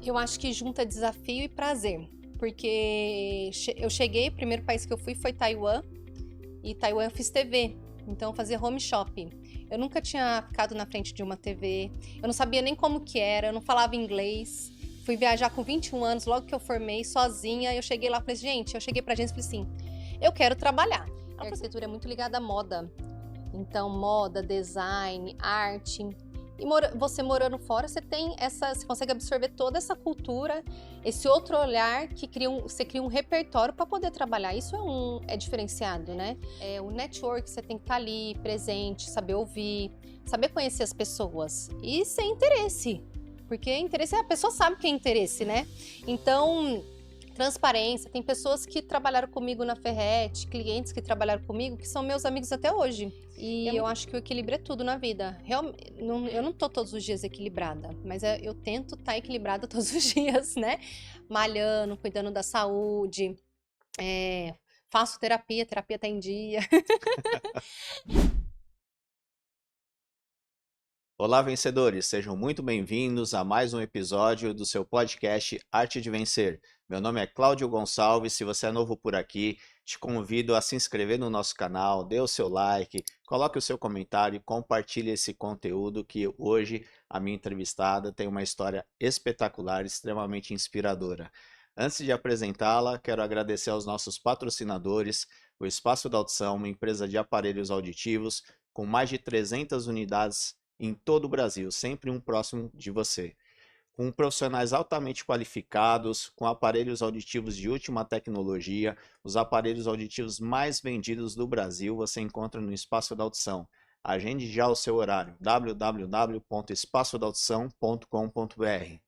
Eu acho que junta desafio e prazer, porque eu cheguei, o primeiro país que eu fui foi Taiwan, e Taiwan eu fiz TV, então eu fazia home shopping. Eu nunca tinha ficado na frente de uma TV, eu não sabia nem como que era, eu não falava inglês. Fui viajar com 21 anos, logo que eu formei, sozinha. Eu cheguei lá e falei, gente, eu cheguei pra agência e falei assim, eu quero trabalhar. A arquitetura é muito ligada à moda. Então, moda, design, arte. E você morando fora, você consegue absorver toda essa cultura, esse outro olhar que você cria um repertório para poder trabalhar. Isso é diferenciado, né? É o network, você tem que estar ali, presente, saber ouvir, saber conhecer as pessoas e ser interesse. Porque interesse, a pessoa sabe que é interesse, né? Então, transparência. Tem pessoas que trabalharam comigo na Ferrete, clientes que trabalharam comigo, que são meus amigos até hoje. E eu acho que o equilíbrio é tudo na vida. Eu não tô todos os dias equilibrada, mas eu tento estar equilibrada todos os dias, né? Malhando, cuidando da saúde, faço terapia, terapia tá em dia. Olá, vencedores! Sejam muito bem-vindos a mais um episódio do seu podcast Arte de Vencer. Meu nome é Cláudio Gonçalves. Se você é novo por aqui, te convido a se inscrever no nosso canal, dê o seu like, coloque o seu comentário e compartilhe esse conteúdo que hoje a minha entrevistada tem uma história espetacular, extremamente inspiradora. Antes de apresentá-la, quero agradecer aos nossos patrocinadores, o Espaço da Audição, uma empresa de aparelhos auditivos com mais de 300 unidades em todo o Brasil, sempre um próximo de você. Com profissionais altamente qualificados, com aparelhos auditivos de última tecnologia, os aparelhos auditivos mais vendidos do Brasil você encontra no Espaço da Audição. Agende já o seu horário, www.espaçodaaudição.com.br.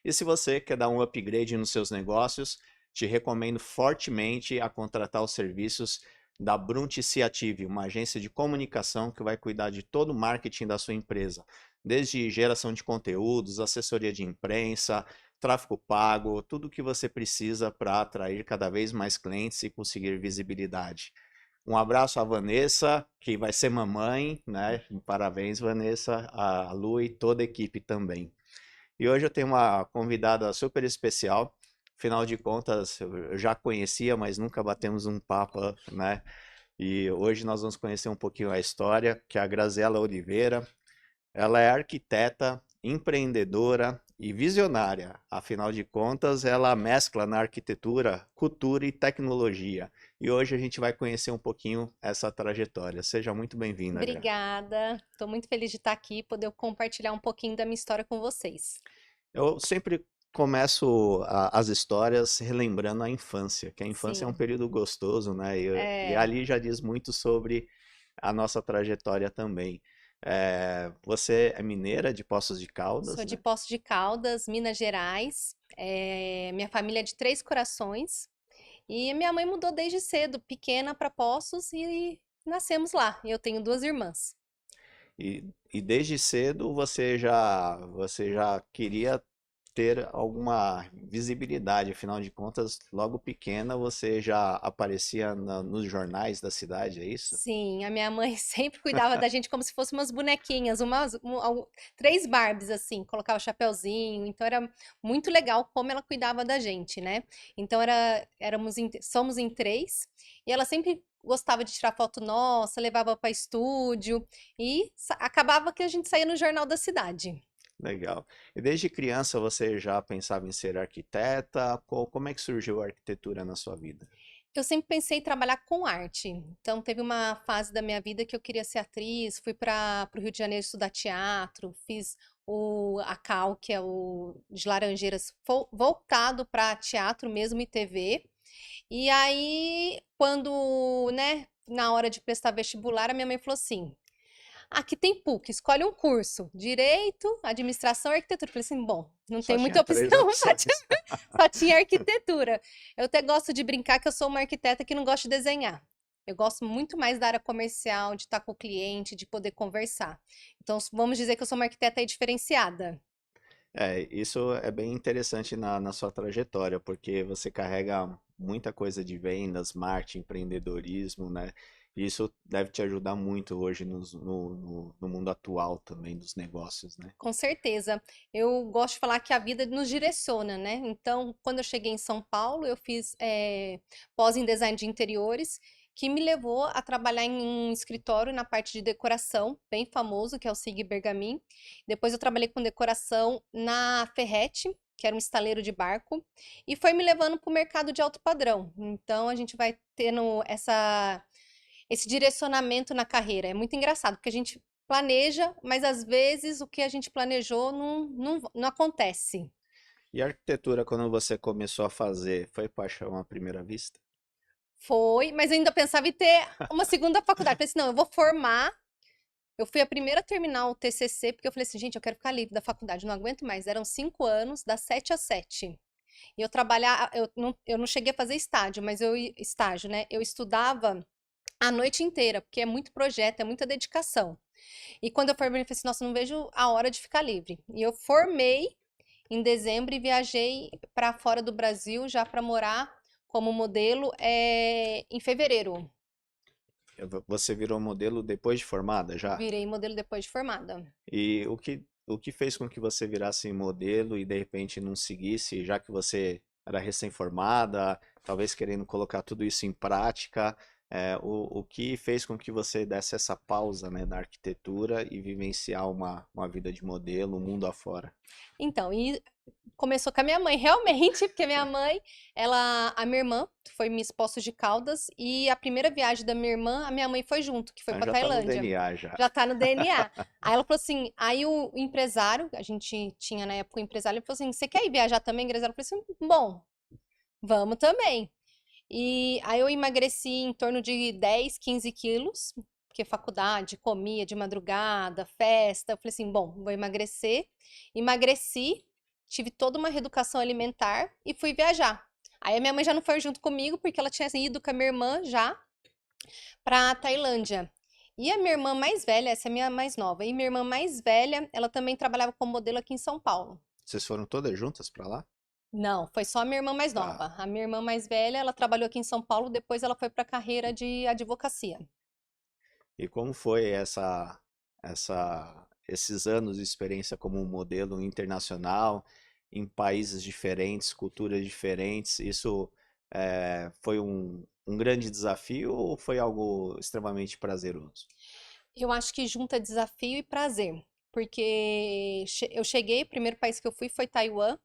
E se você quer dar um upgrade nos seus negócios, te recomendo fortemente a contratar os serviços da Brunticiative, uma agência de comunicação que vai cuidar de todo o marketing da sua empresa, desde geração de conteúdos, assessoria de imprensa, tráfego pago, tudo o que você precisa para atrair cada vez mais clientes e conseguir visibilidade. Um abraço à Vanessa, que vai ser mamãe, né? Parabéns, Vanessa, a Lu e toda a equipe também. E hoje eu tenho uma convidada super especial. Afinal de contas, eu já conhecia, mas nunca batemos um papo, né? E hoje nós vamos conhecer um pouquinho a história, que é a Graziela Oliveira. Ela é arquiteta, empreendedora e visionária. Afinal de contas, ela mescla na arquitetura, cultura e tecnologia. E hoje a gente vai conhecer um pouquinho essa trajetória. Seja muito bem-vinda, Gra. Obrigada. Estou muito feliz de estar aqui e poder compartilhar um pouquinho da minha história com vocês. Eu sempre começo as histórias relembrando a infância, que a infância é um Sim. período gostoso, né? E É, ali já diz muito sobre a nossa trajetória também. Você é mineira de Poços de Caldas, Sou de né? Poços de Caldas, Minas Gerais. Minha família é de Três Corações. E minha mãe mudou desde cedo, pequena para Poços, e nascemos lá. E eu tenho duas irmãs. E desde cedo você já queria ter alguma visibilidade, afinal de contas, logo pequena você já aparecia nos jornais da cidade, é isso? Sim, a minha mãe sempre cuidava da gente como se fossem umas bonequinhas, três Barbies assim, colocava o chapeuzinho. Então era muito legal como ela cuidava da gente, né? Então somos em três e ela sempre gostava de tirar foto nossa, levava para estúdio e acabava que a gente saía no jornal da cidade. Legal. E desde criança você já pensava em ser arquiteta? Como é que surgiu a arquitetura na sua vida? Eu sempre pensei em trabalhar com arte. Então, teve uma fase da minha vida que eu queria ser atriz, fui para o Rio de Janeiro estudar teatro, fiz a Cal, que é o de Laranjeiras, voltado para teatro mesmo e TV. E aí, quando, né, na hora de prestar vestibular, a minha mãe falou assim: aqui tem PUC, escolhe um curso, direito, administração e arquitetura. Eu falei assim, bom, não Só tem tinha muita opção, três opções. só tinha arquitetura. Eu até gosto de brincar que eu sou uma arquiteta que não gosta de desenhar. Eu gosto muito mais da área comercial, de estar com o cliente, de poder conversar. Então, vamos dizer que eu sou uma arquiteta aí diferenciada. Isso é bem interessante na sua trajetória, porque você carrega muita coisa de vendas, marketing, empreendedorismo, né? Isso deve te ajudar muito hoje no mundo atual também dos negócios, né? Com certeza. Eu gosto de falar que a vida nos direciona, né? Então, quando eu cheguei em São Paulo, eu fiz pós em design de interiores, que me levou a trabalhar em um escritório na parte de decoração, bem famoso, que é o Sig Bergamin. Depois eu trabalhei com decoração na Ferretti, que era um estaleiro de barco, e foi me levando para o mercado de alto padrão. Então, a gente vai tendo esse direcionamento na carreira. É muito engraçado, porque a gente planeja, mas às vezes o que a gente planejou não acontece. E a arquitetura, quando você começou a fazer, foi paixão à primeira vista? Foi, mas eu ainda pensava em ter uma segunda faculdade. Falei assim, não, eu vou formar. Eu fui a primeira a terminar o TCC, porque eu falei assim, gente, eu quero ficar livre da faculdade, não aguento mais. Eram 5 anos, das 7 às 7. E eu trabalhar, eu não cheguei a fazer estágio, mas estágio, né? Eu estudava a noite inteira, porque é muito projeto, é muita dedicação. E quando eu formei, eu falei assim, nossa, não vejo a hora de ficar livre. E eu formei em dezembro e viajei para fora do Brasil já para morar como modelo em fevereiro. Você virou modelo depois de formada já? Virei modelo depois de formada. E o que fez com que você virasse modelo e de repente não seguisse, já que você era recém-formada, talvez querendo colocar tudo isso em prática, o que fez com que você desse essa pausa, né, da arquitetura e vivenciar uma vida de modelo, o mundo afora? Então, e começou com a minha mãe, realmente, porque a minha irmã foi Miss Poços de Caldas e a primeira viagem da minha irmã, a minha mãe foi junto, que foi Ah, para já tá no Tailândia. DNA já. Já tá no DNA. Aí ela falou assim, aí o empresário, a gente tinha na época o empresário, ele falou assim, você quer ir viajar também, Grazi? Ela falou assim, bom, vamos também. E aí eu emagreci em torno de 10, 15 quilos, porque faculdade, comia de madrugada, festa. Eu falei assim, bom, vou emagrecer. Emagreci, tive toda uma reeducação alimentar e fui viajar. Aí a minha mãe já não foi junto comigo, porque ela tinha ido com a minha irmã já pra Tailândia. E a minha irmã mais velha, essa é a minha mais nova, e minha irmã mais velha, ela também trabalhava como modelo aqui em São Paulo. Vocês foram todas juntas para lá? Não, foi só a minha irmã mais Tá. nova. A minha irmã mais velha, ela trabalhou aqui em São Paulo, depois ela foi para a carreira de advocacia. E como foi esses anos de experiência como modelo internacional, em países diferentes, culturas diferentes? Isso foi um grande desafio ou foi algo extremamente prazeroso? Eu acho que junta desafio e prazer, porque eu cheguei, o primeiro país que eu fui foi Taiwan,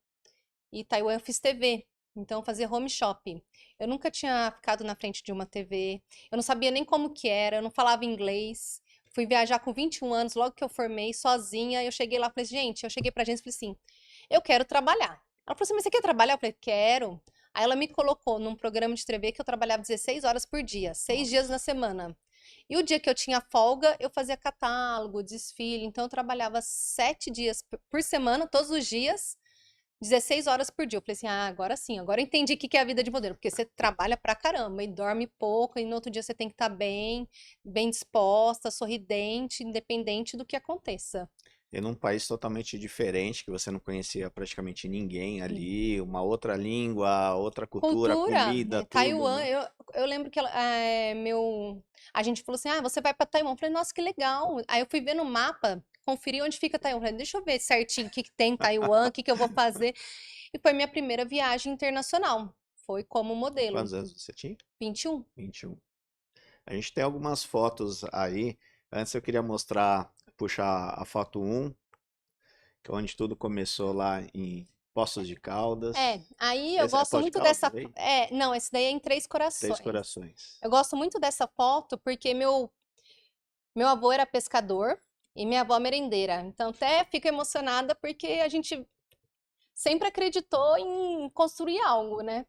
e Taiwan eu fiz TV, então eu fazia home shop. Eu nunca tinha ficado na frente de uma TV, eu não sabia nem como que era, eu não falava inglês. Fui viajar com 21 anos, logo que eu formei, sozinha. Eu cheguei lá e falei, gente, eu cheguei pra agência e falei assim, eu quero trabalhar. Ela falou assim, mas você quer trabalhar? Eu falei, quero. Aí ela me colocou num programa de TV que eu trabalhava 16 horas por dia, 6 dias na Nossa. semana. E o dia que eu tinha folga, eu fazia catálogo, desfile. Então eu trabalhava 7 dias por semana, todos os dias, 16 horas por dia. Eu falei assim, ah, agora sim, agora eu entendi o que que é a vida de modelo, porque você trabalha pra caramba e dorme pouco, e no outro dia você tem que estar bem, bem disposta, sorridente, independente do que aconteça. E num país totalmente diferente, que você não conhecia praticamente ninguém Sim. ali, uma outra língua, outra cultura, Cultura, comida, tudo, Taiwan, né? eu lembro que a gente falou assim, ah, você vai pra Taiwan. Eu falei, nossa, que legal. Aí eu fui ver no mapa, conferi onde fica Taiwan. Eu falei, deixa eu ver certinho o que que tem em Taiwan, o que que eu vou fazer. E foi minha primeira viagem internacional. Foi como modelo, Quantos anos você tinha? 21. 21. A gente tem algumas fotos aí. Antes eu queria mostrar, puxar a foto 1, que é onde tudo começou lá em Poços de Caldas. Aí eu Esse é gosto Poços de muito Caldas dessa. aí? Não, esse daí é em Três Três Corações. Corações. Eu gosto muito dessa foto porque meu avô era pescador e minha avó merendeira. Então até fico emocionada porque a gente sempre acreditou em construir algo, né?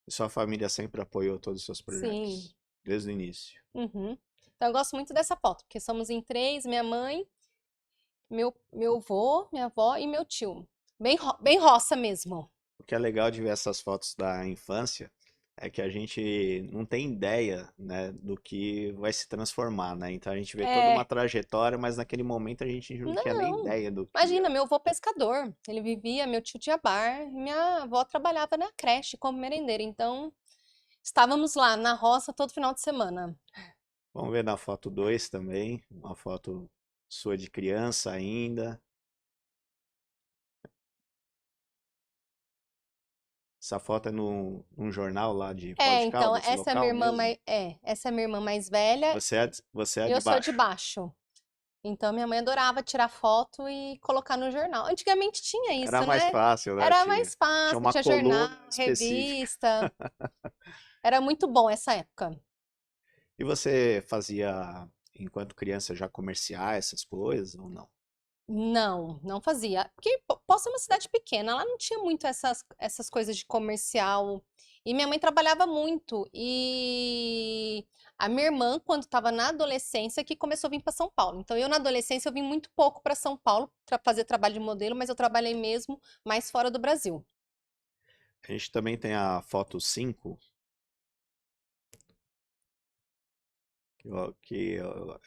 E sua família sempre apoiou todos os seus Sim. projetos, desde o início. Uhum. Então eu gosto muito dessa foto, porque somos em três, minha mãe, meu avô, minha avó e meu tio. Bem roça mesmo. O que é legal de ver essas fotos da infância é que a gente não tem ideia, né, do que vai se transformar, né? Então a gente vê toda uma É, trajetória, mas naquele momento a gente não tinha nem não. ideia do que Imagina, ia. meu avô pescador. Ele vivia, meu tio tinha bar, e minha avó trabalhava na creche como merendeira. Então, Estávamos lá na roça todo final de semana. Vamos ver na foto 2 também, uma foto sua de criança ainda. Essa foto é num jornal lá de Poços É, de então, Caldas, essa é a minha local irmã mesmo. essa é a minha irmã mais velha Você é e de eu sou de baixo. baixo. Então, minha mãe adorava tirar foto e colocar no jornal. Antigamente tinha Era isso, mais né? fácil, né? Era Tinha, mais tinha fácil, uma tinha jornal, coluna específica. revista. Era muito bom essa época. E você fazia, enquanto criança, já comerciais, essas coisas, ou não? Não, não fazia. Porque Poça é uma cidade pequena, lá não tinha muito essas coisas de comercial. E minha mãe trabalhava muito. E a minha irmã, quando estava na adolescência, que começou a vir para São Paulo. Então, eu na adolescência, eu vim muito pouco para São Paulo para fazer trabalho de modelo, mas eu trabalhei mesmo mais fora do Brasil. A gente também tem a foto 5, que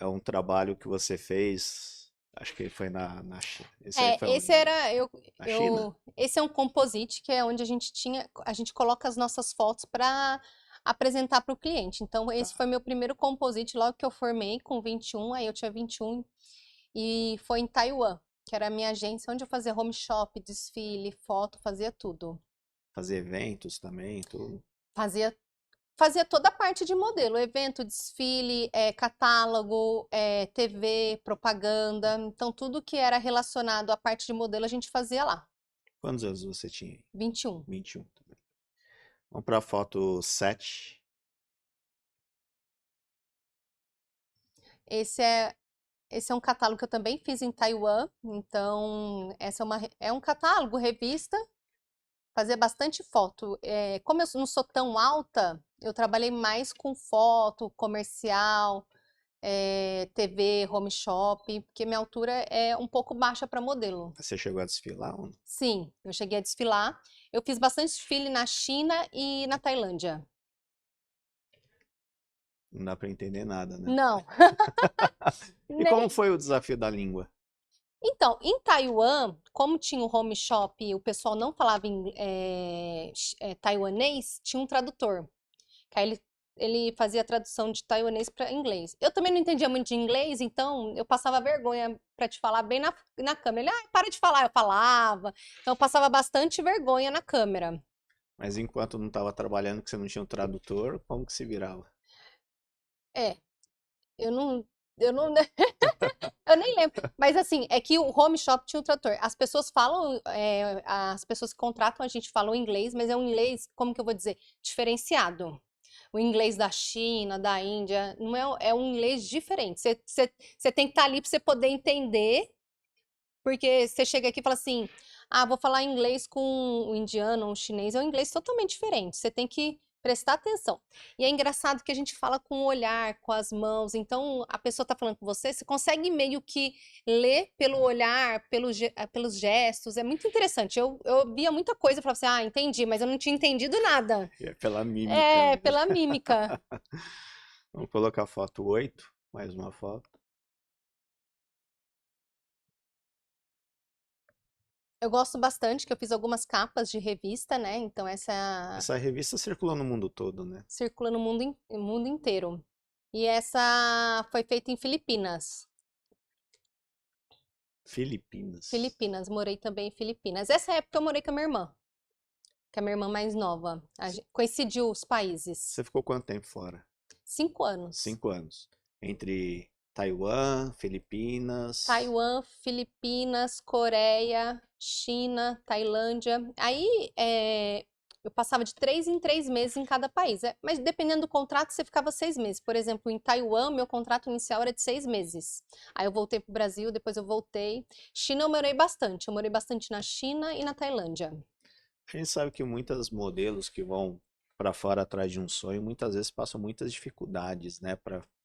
é um trabalho que você fez, acho que foi na China. Esse aí foi Esse onde? era Na China? esse é um composite que é onde a gente coloca as nossas fotos para apresentar para o cliente. Então esse Tá. foi meu primeiro composite logo que eu formei com 21, aí eu tinha 21 e foi em Taiwan, que era a minha agência onde eu fazia home shop, desfile, foto, fazia tudo. Fazer eventos também, tudo. Fazia Fazia toda a parte de modelo, evento, desfile, catálogo, TV, propaganda. Então, tudo que era relacionado à parte de modelo, a gente fazia lá. Quantos anos você tinha? 21. 21 também. Vamos para a foto 7. Esse é, esse é um catálogo que eu também fiz em Taiwan. Então, é um catálogo, revista, fazia bastante foto. Como eu não sou tão alta, eu trabalhei mais com foto, comercial, TV, home shop, porque minha altura é um pouco baixa para modelo. Você chegou a desfilar ou não? Sim, eu cheguei a desfilar. Eu fiz bastante desfile na China e na Tailândia. Não dá para entender nada, né? Não, E como nem. foi o desafio da língua? Então, em Taiwan, como tinha o home shop e o pessoal não falava taiwanês, tinha um tradutor. Que aí ele fazia a tradução de taiwanês para inglês. Eu também não entendia muito de inglês, então eu passava vergonha para te falar bem na câmera. Ele, para de falar, eu falava. Então eu passava bastante vergonha na câmera. Mas enquanto não estava trabalhando, que você não tinha um tradutor, como que se virava? É, eu não. Eu não, eu nem lembro. Mas assim, é que o home shop tinha um tradutor. As pessoas falam, as pessoas que contratam a gente falam inglês, mas é um inglês, como que eu vou dizer, diferenciado. O inglês da China, da Índia, não é um inglês diferente. Você tem que estar ali para você poder entender, porque você chega aqui e fala assim: ah, vou falar inglês com um indiano, um chinês, é um inglês totalmente diferente. Você tem que prestar atenção. E é engraçado que a gente fala com o olhar, com as mãos. Então, a pessoa está falando com você, você consegue meio que ler pelo olhar, pelos gestos. É muito interessante. Eu via muita coisa e falava assim: ah, entendi, mas eu não tinha entendido nada. É pela mímica É, mesmo. pela mímica. Vamos colocar a foto 8, mais uma foto. Eu gosto bastante, que eu fiz algumas capas de revista, né? Então essa Essa revista circulou no mundo todo, né? circula no mundo inteiro. E essa foi feita em Filipinas. Filipinas. Filipinas, morei também em Filipinas. Essa época eu morei com a minha irmã, que é a minha irmã mais nova. Coincidiu os países. Você ficou quanto tempo fora? 5 anos. 5 anos. Entre Taiwan, Filipinas. Taiwan, Filipinas, Coreia, China, Tailândia. Aí eu passava de 3 em 3 meses em cada país. Mas dependendo do contrato, você ficava 6 meses. Por exemplo, em Taiwan, meu contrato inicial era de 6 meses. Aí eu voltei para o Brasil, depois eu voltei. China eu morei bastante. Eu morei bastante na China e na Tailândia. A gente sabe que muitas modelos que vão para fora atrás de um sonho, muitas vezes passam muitas dificuldades, né?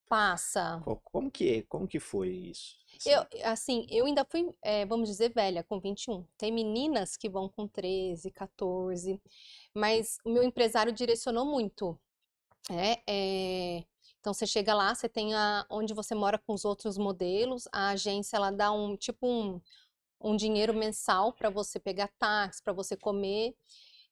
Passa. Como que foi isso? Eu, Assim, assim, eu ainda fui, vamos dizer, velha, com 21. Tem meninas que vão com 13, 14, mas o meu empresário direcionou muito, né? Então você chega lá, você tem onde você mora com os outros modelos, a agência ela dá um dinheiro mensal para você pegar táxi, para você comer.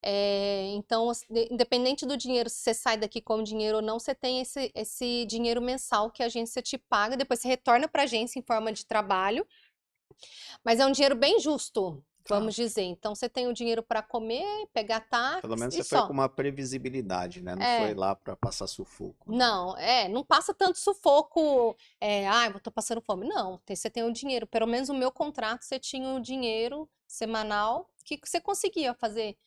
Então, independente do dinheiro, se você sai daqui com dinheiro ou não, você tem esse dinheiro mensal que a agência te paga, depois você retorna para a agência em forma de trabalho, mas é um dinheiro bem justo, Tá. vamos dizer. Então, você tem o dinheiro para comer, pegar Pelo táxi menos e você foi com só. uma previsibilidade, né? Não foi É, lá para passar sufoco, né? não passa tanto sufoco, ai, eu tô passando fome. Não, você tem o dinheiro. Pelo menos o meu contrato, você tinha o dinheiro semanal que você conseguia fazer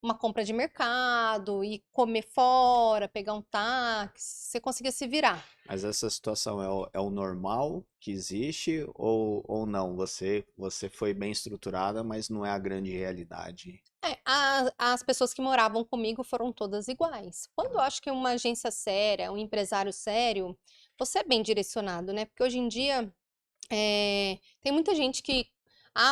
uma compra de mercado, ir comer fora, pegar um táxi, você conseguia se virar. Mas essa situação é o normal que existe ou não? Você foi bem estruturada, mas não é a grande realidade. As pessoas que moravam comigo foram todas iguais. Quando eu acho que uma agência séria, um empresário sério, você é bem direcionado, né? Porque hoje em dia tem muita gente que,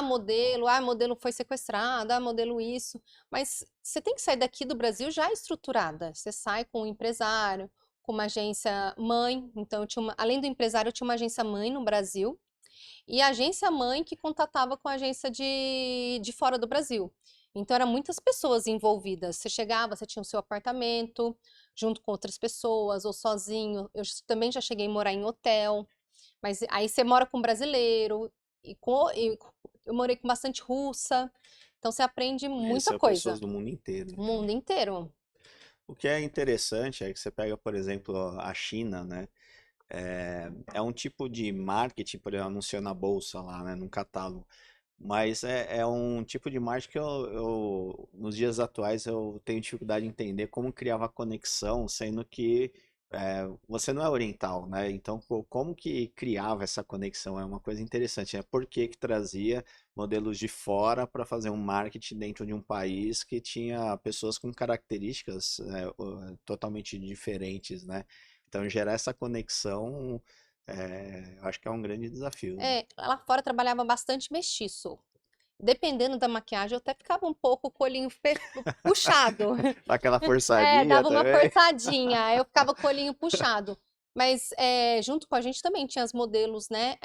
modelo foi sequestrado, modelo isso, mas você tem que sair daqui do Brasil já estruturada. Você sai com um empresário, com uma agência mãe, então além do empresário, eu tinha uma agência mãe no Brasil, e a agência mãe que contatava com a agência de fora do Brasil. Então, eram muitas pessoas envolvidas. Você chegava, você tinha o seu apartamento, junto com outras pessoas, ou sozinho. Eu também já cheguei a morar em hotel. Mas aí você mora com brasileiro, e eu morei com bastante russa, então você aprende muita São pessoas coisa, do mundo inteiro, o então. mundo inteiro. O que é interessante é que você pega, por exemplo, a China, né? É um tipo de marketing, por exemplo, anunciar na bolsa lá, né? Num catálogo. Mas é um tipo de marketing que nos dias atuais, eu tenho dificuldade de entender como criava conexão, sendo que você não é oriental, né? Então, como que criava essa conexão? É uma coisa interessante, né? Por que que trazia modelos de fora para fazer um marketing dentro de um país que tinha pessoas com características totalmente diferentes, né? Então, gerar essa conexão, eu acho que é um grande desafio, né? Lá fora trabalhava bastante mestiço. Dependendo da maquiagem, eu até ficava um pouco com o olhinho puxado. Dá aquela forçadinha Dava uma também. forçadinha, aí eu ficava com o olhinho puxado. Mas junto com a gente também tinha os modelos, né,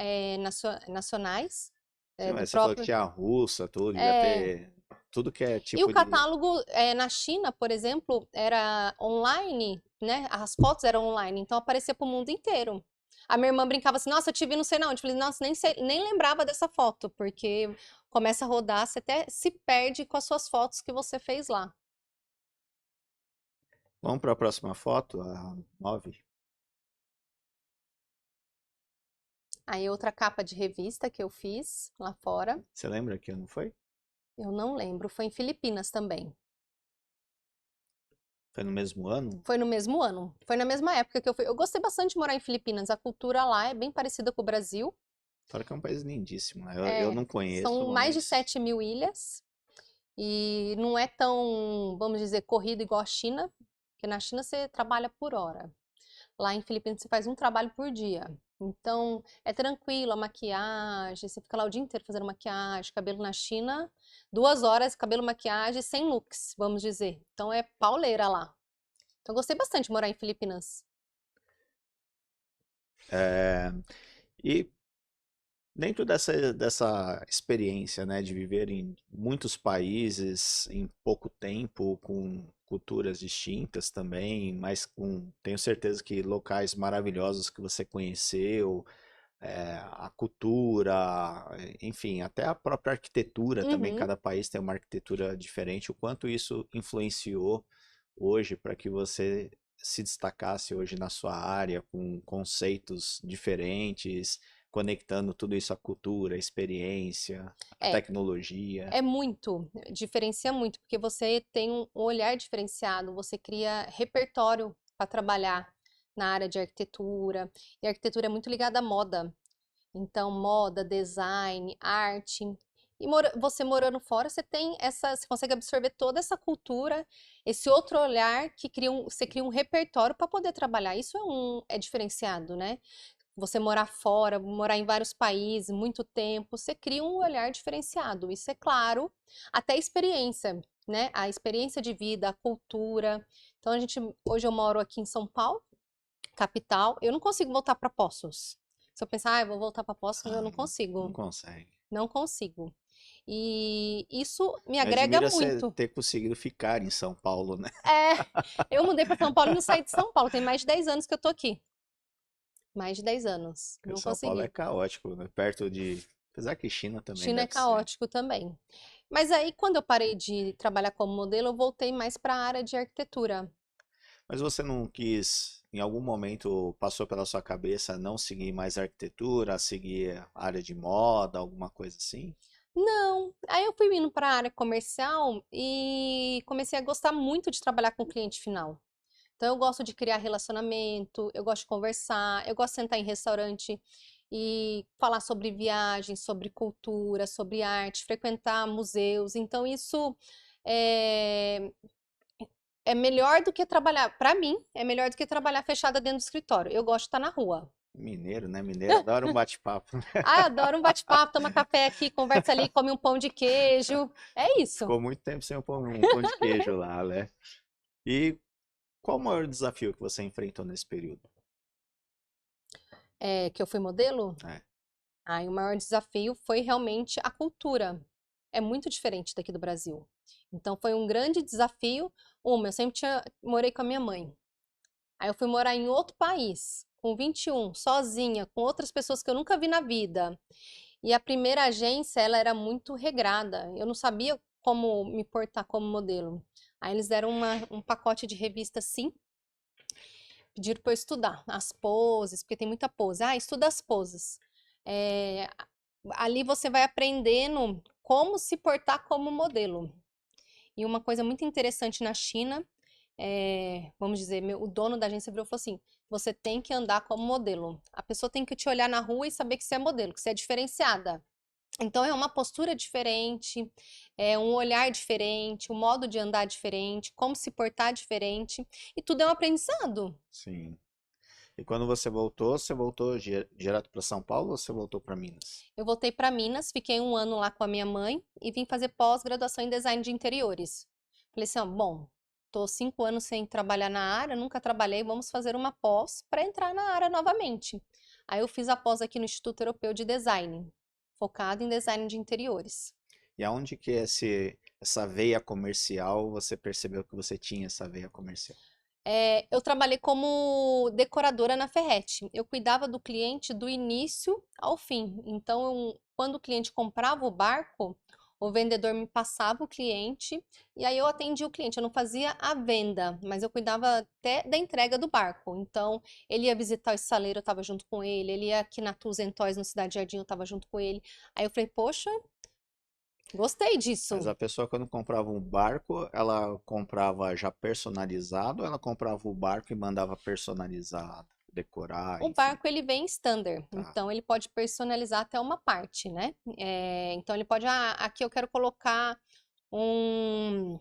nacionais, Sim, do mas você falou que próprio. tinha a russa, tudo, devia é, ter tudo que é E o tipo de. catálogo, na China, por exemplo, era online, né? As fotos eram online, então aparecia para o mundo inteiro. A minha irmã brincava assim, nossa, eu te vi não sei não onde. Eu falei, nossa, nem lembrava dessa foto, porque começa a rodar, você até se perde com as suas fotos que você fez lá. Vamos para a próxima foto, a 9. Aí outra capa de revista que eu fiz lá fora, Você lembra que não foi? eu não lembro, foi em Filipinas também. Foi no mesmo ano? Foi no mesmo ano, foi na mesma época que eu fui. Eu gostei bastante de morar em Filipinas, a cultura lá é bem parecida com o Brasil. Fora que é um país lindíssimo, né? Eu não conheço, São mais de mas 7.000 ilhas. E não é tão, vamos dizer, corrido igual a China, porque na China você trabalha por hora. Lá em Filipinas você faz um trabalho por dia. Então é tranquilo, a maquiagem, você fica lá o dia inteiro fazendo maquiagem, cabelo na China, 2 horas, cabelo, maquiagem, sem looks, vamos dizer. Então é pauleira lá. Então eu gostei bastante de morar em Filipinas. e dentro dessa experiência, né, de viver em muitos países em pouco tempo, com culturas distintas também, mas tenho certeza que locais maravilhosos que você conheceu, a cultura, enfim, até a própria arquitetura também, Uhum. cada país tem uma arquitetura diferente, o quanto isso influenciou hoje para que você se destacasse hoje na sua área com conceitos diferentes, conectando tudo isso à cultura, à experiência, à É, tecnologia. é muito, diferencia muito, porque você tem um olhar diferenciado, você cria repertório para trabalhar na área de arquitetura, e a arquitetura é muito ligada à moda. Então, moda, design, arte. E você morando fora, você consegue absorver toda essa cultura, esse outro olhar que você cria um repertório para poder trabalhar. Isso é diferenciado, né? Você morar fora, morar em vários países, muito tempo, você cria um olhar diferenciado. Isso é claro, até a experiência, né? A experiência de vida, a cultura. Então, hoje eu moro aqui em São Paulo, capital. Eu não consigo voltar para Poços. Se eu pensar, eu vou voltar para Poços, eu Ah, não não consigo. consegue. Não consigo. E isso me Me agrega admira você muito. ter conseguido ficar em São Paulo, né? É, eu mudei para São Paulo e não saí de São Paulo. Tem mais de 10 anos que eu tô aqui. Mais de 10 anos. Porque Não São Paulo é consegui. caótico, né? Perto de. Apesar que China também China é deve ser. caótico também. Mas aí, quando eu parei de trabalhar como modelo, eu voltei mais para a área de arquitetura. Mas você não quis, em algum momento, passou pela sua cabeça não seguir mais arquitetura, seguir a área de moda, alguma coisa assim? Não, aí eu fui indo para a área comercial e comecei a gostar muito de trabalhar com o cliente final. Então, eu gosto de criar relacionamento, eu gosto de conversar, eu gosto de sentar em restaurante e falar sobre viagem, sobre cultura, sobre arte, frequentar museus. Então, isso é, é melhor do que trabalhar, para mim, é melhor do que trabalhar fechada dentro do escritório. Eu gosto de estar na rua. Mineiro, né? Mineiro adora um bate-papo. Ah, eu adoro um bate-papo, toma café aqui, conversa ali, come um pão de queijo. É isso. Ficou muito tempo sem um pão de queijo lá, né? E qual o maior desafio que você enfrentou nesse período? É, que eu fui modelo. É, Aí o maior desafio foi realmente a cultura. É muito diferente daqui do Brasil. Então foi um grande desafio. Eu sempre morei com a minha mãe. Aí eu fui morar em outro país, com 21, sozinha, com outras pessoas que eu nunca vi na vida. E a primeira agência, ela era muito regrada. Eu não sabia como me portar como modelo. Aí eles deram um pacote de revista, sim, pediram para eu estudar as poses, porque tem muita pose. Ah, estuda as poses. É, ali você vai aprendendo como se portar como modelo. E uma coisa muito interessante na China, vamos dizer, o dono da agência virou e falou assim: você tem que andar como modelo. A pessoa tem que te olhar na rua e saber que você é modelo, que você é diferenciada. Então é uma postura diferente, é um olhar diferente, um modo de andar diferente, como se portar diferente, e tudo é um aprendizado. sim. E quando você voltou direto para São Paulo ou você voltou para Minas? Eu voltei para Minas, fiquei um ano lá com a minha mãe e vim fazer pós-graduação em design de interiores. Falei assim, ó, bom, tô 5 anos sem trabalhar na área, nunca trabalhei, vamos fazer uma pós para entrar na área novamente. Aí eu fiz a pós aqui no Instituto Europeu de Design, focado em design de interiores. E aonde que essa veia comercial, você percebeu que você tinha essa veia comercial? Eu trabalhei como decoradora na Ferrete. Eu cuidava do cliente do início ao fim. Então, quando o cliente comprava o barco, o vendedor me passava o cliente e aí eu atendia o cliente. Eu não fazia a venda, mas eu cuidava até da entrega do barco. Então, ele ia visitar o estaleiro, eu estava junto com ele. Ele ia aqui na Tuzentóis, no Cidade Jardim, eu estava junto com ele. Aí eu falei, poxa, gostei Mas disso. a pessoa quando comprava um barco, ela comprava já personalizado, ou ela comprava o barco e mandava personalizado, decorar, O enfim. barco ele vem standard, Tá, então ele pode personalizar até uma parte, né? Então ele pode, aqui eu quero colocar um,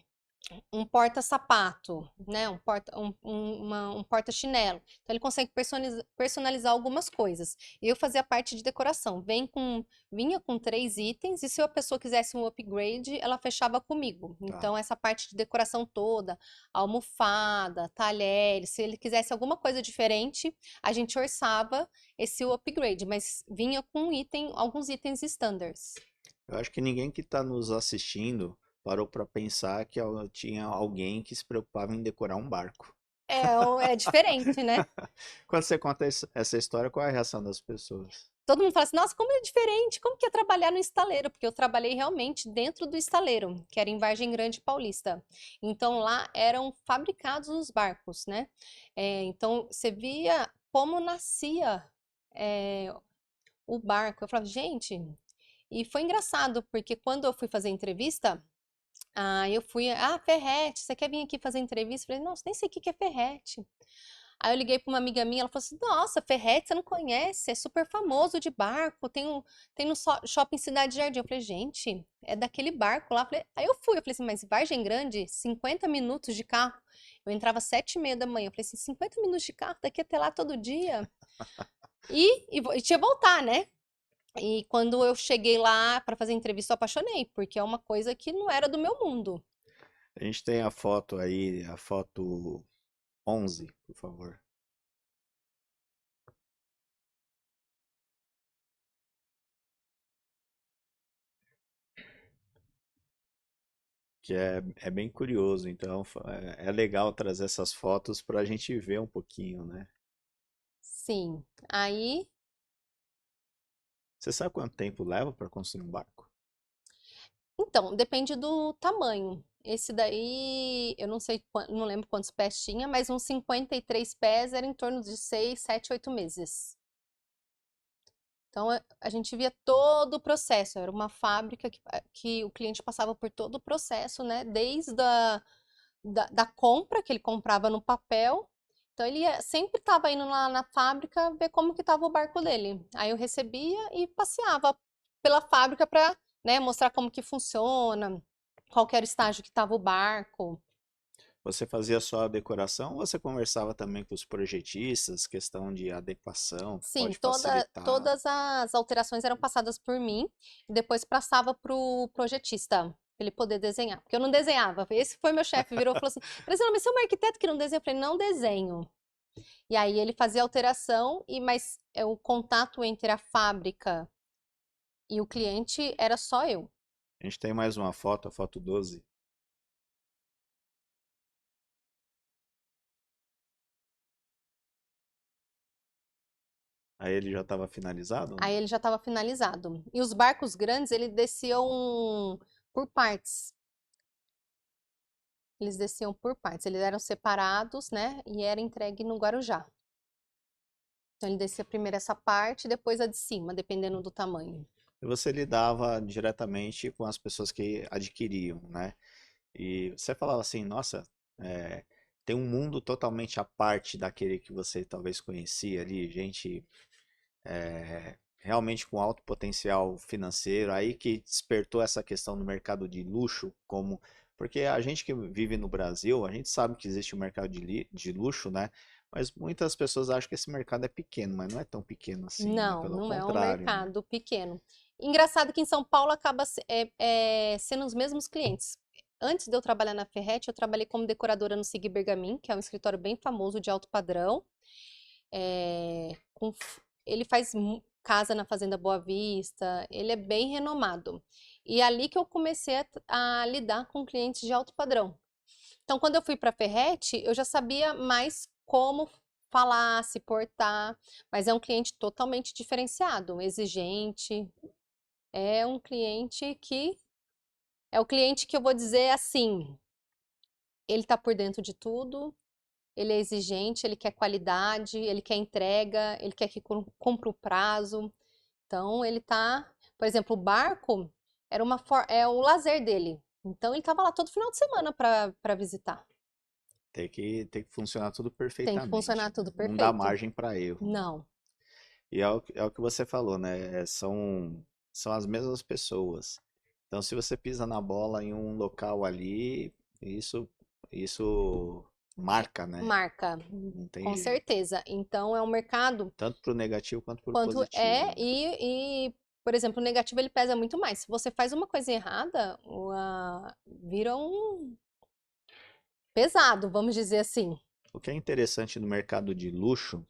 um porta-sapato, né? Um porta-chinelo. Então ele consegue personalizar algumas coisas. Eu fazia parte de decoração. Vinha com 3 itens e se a pessoa quisesse um upgrade, ela fechava comigo. tá. Então essa parte de decoração toda, almofada, talheres, se ele quisesse alguma coisa diferente, a gente orçava esse upgrade, mas vinha com alguns itens standards. Eu acho que ninguém que está nos assistindo parou para pensar que tinha alguém que se preocupava em decorar um barco. É diferente, né? Quando você conta essa história, qual é a reação das pessoas? Todo mundo fala assim, nossa, como é diferente, como que é trabalhar no estaleiro? Porque eu trabalhei realmente dentro do estaleiro, que era em Vargem Grande Paulista. Então lá eram fabricados os barcos, né? Então você via como nascia é, o barco. Eu falava, gente, e foi engraçado, porque quando eu fui fazer entrevista, eu fui, Ferrete, você quer vir aqui fazer entrevista? Eu falei, nossa, nem sei o que que é Ferrete. Aí eu liguei para uma amiga minha, ela falou assim: Nossa, Ferrete, você não conhece? É super famoso de barco, tem no shopping Cidade Jardim. Eu falei: Gente, é daquele barco lá. Aí eu falei assim: Mas Vargem Grande, 50 minutos de carro. Eu entrava às 7h30 da manhã. Eu falei assim: 50 minutos de carro, daqui até lá todo dia. E tinha voltar, né? E quando eu cheguei lá para fazer entrevista, eu apaixonei, porque é uma coisa que não era do meu mundo. A gente tem a foto aí, a foto 11, por favor. que é bem curioso. Então, é legal trazer essas fotos para a gente ver um pouquinho, né? Sim. Aí, Você sabe quanto tempo leva para construir um barco? então, depende do tamanho. Esse daí, eu não sei, não lembro quantos pés tinha, mas uns 53 pés era em torno de 6, 7, 8 meses. Então, a gente via todo o processo. Era uma fábrica que o cliente passava por todo o processo, né? Desde da compra, que ele comprava no papel. Então, sempre estava indo lá na fábrica ver como que estava o barco dele. Aí eu recebia e passeava pela fábrica para, né, mostrar como que funciona, qual que era o estágio que estava o barco. Você fazia só a decoração ou você conversava também com os projetistas, questão de adequação, que Sim, pode facilitar? todas as alterações eram passadas por mim e depois passava para o projetista, para ele poder desenhar. Porque eu não desenhava. Esse foi meu chefe, virou e falou assim: Graciela, mas você é um arquiteto que não desenha? Eu falei: não desenho. E aí ele fazia alteração, mas o contato entre a fábrica e o cliente era só eu. A gente tem mais uma foto, a foto 12. Aí ele já estava finalizado ou Aí não? ele já estava finalizado. E os barcos grandes, eles desciam por partes. Eles desciam por partes. Eles eram separados, né? E era entregue no Guarujá. Então ele descia primeiro essa parte, depois a de cima, dependendo do tamanho. E você lidava diretamente com as pessoas que adquiriam, né? E você falava assim, nossa, é, tem um mundo totalmente à parte daquele que você talvez conhecia ali, gente realmente com alto potencial financeiro, aí que despertou essa questão no mercado de luxo, como porque a gente que vive no Brasil, a gente sabe que existe um mercado de luxo, né? Mas muitas pessoas acham que esse mercado é pequeno, mas não é tão pequeno assim, né? Não, Pelo não é um contrário, né? mercado pequeno. Engraçado que em São Paulo acaba sendo os mesmos clientes. Antes de eu trabalhar na Ferretti, eu trabalhei como decoradora no Sig Bergamin, que é um escritório bem famoso de alto padrão. Ele faz casa na Fazenda Boa Vista, ele é bem renomado. E é ali que eu comecei a lidar com clientes de alto padrão. Então, quando eu fui para a Ferretti, eu já sabia mais como falar, se portar, mas é um cliente totalmente diferenciado, exigente. É um cliente que é o cliente que eu vou dizer assim, ele está por dentro de tudo, ele é exigente, ele quer qualidade, ele quer entrega, ele quer que cumpra o prazo. Então, ele tá, por exemplo, o barco é o lazer dele. Então, ele estava lá todo final de semana para visitar. Tem que funcionar tudo Tem que funcionar perfeitamente, né? tudo Não dá perfeito. margem para erro, né? Não, E é o que você falou, né? São as mesmas pessoas. Então, se você pisa na bola em um local ali, isso marca, né? marca, Não tem com jeito. certeza. Então, é um mercado Tanto pro negativo quanto pro quanto positivo, né? por exemplo, o negativo ele pesa muito mais. Se você faz uma coisa errada, vira um pesado, vamos dizer assim. O que é interessante no mercado de luxo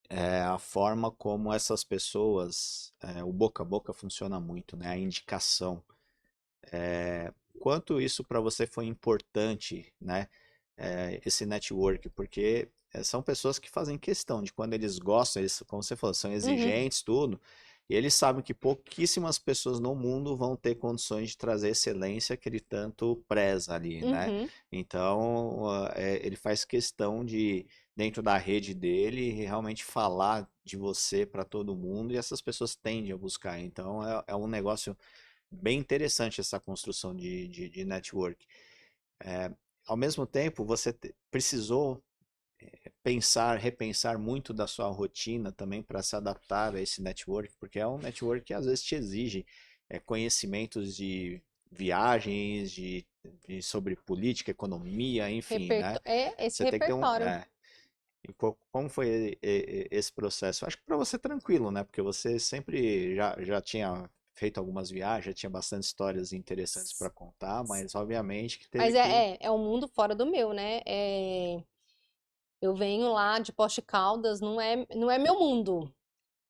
é a forma como essas pessoas, o boca a boca funciona muito, né? A indicação. Quanto isso para você foi importante, né? Esse network, porque são pessoas que fazem questão de quando eles gostam, eles, como você falou, são Uhum, exigentes, tudo, e eles sabem que pouquíssimas pessoas no mundo vão ter condições de trazer a excelência que ele tanto preza ali, né? uhum. Então, ele faz questão de, dentro da rede dele, realmente falar de você para todo mundo, e essas pessoas tendem a buscar. Então, é um negócio bem interessante essa construção de network. Ao mesmo tempo, você precisou repensar muito da sua rotina também para se adaptar a esse network, porque é um network que às vezes te exige conhecimentos de viagens, sobre política, economia, enfim, né? É esse Você tem que ter um. repertório. E como foi esse processo? Acho que para você tranquilo, né? Porque você sempre já tinha feito algumas viagens, já tinha bastante histórias interessantes para contar, mas obviamente que teve Mas que. é um mundo fora do meu, né? Eu venho lá de Poste Caldas, não é meu mundo.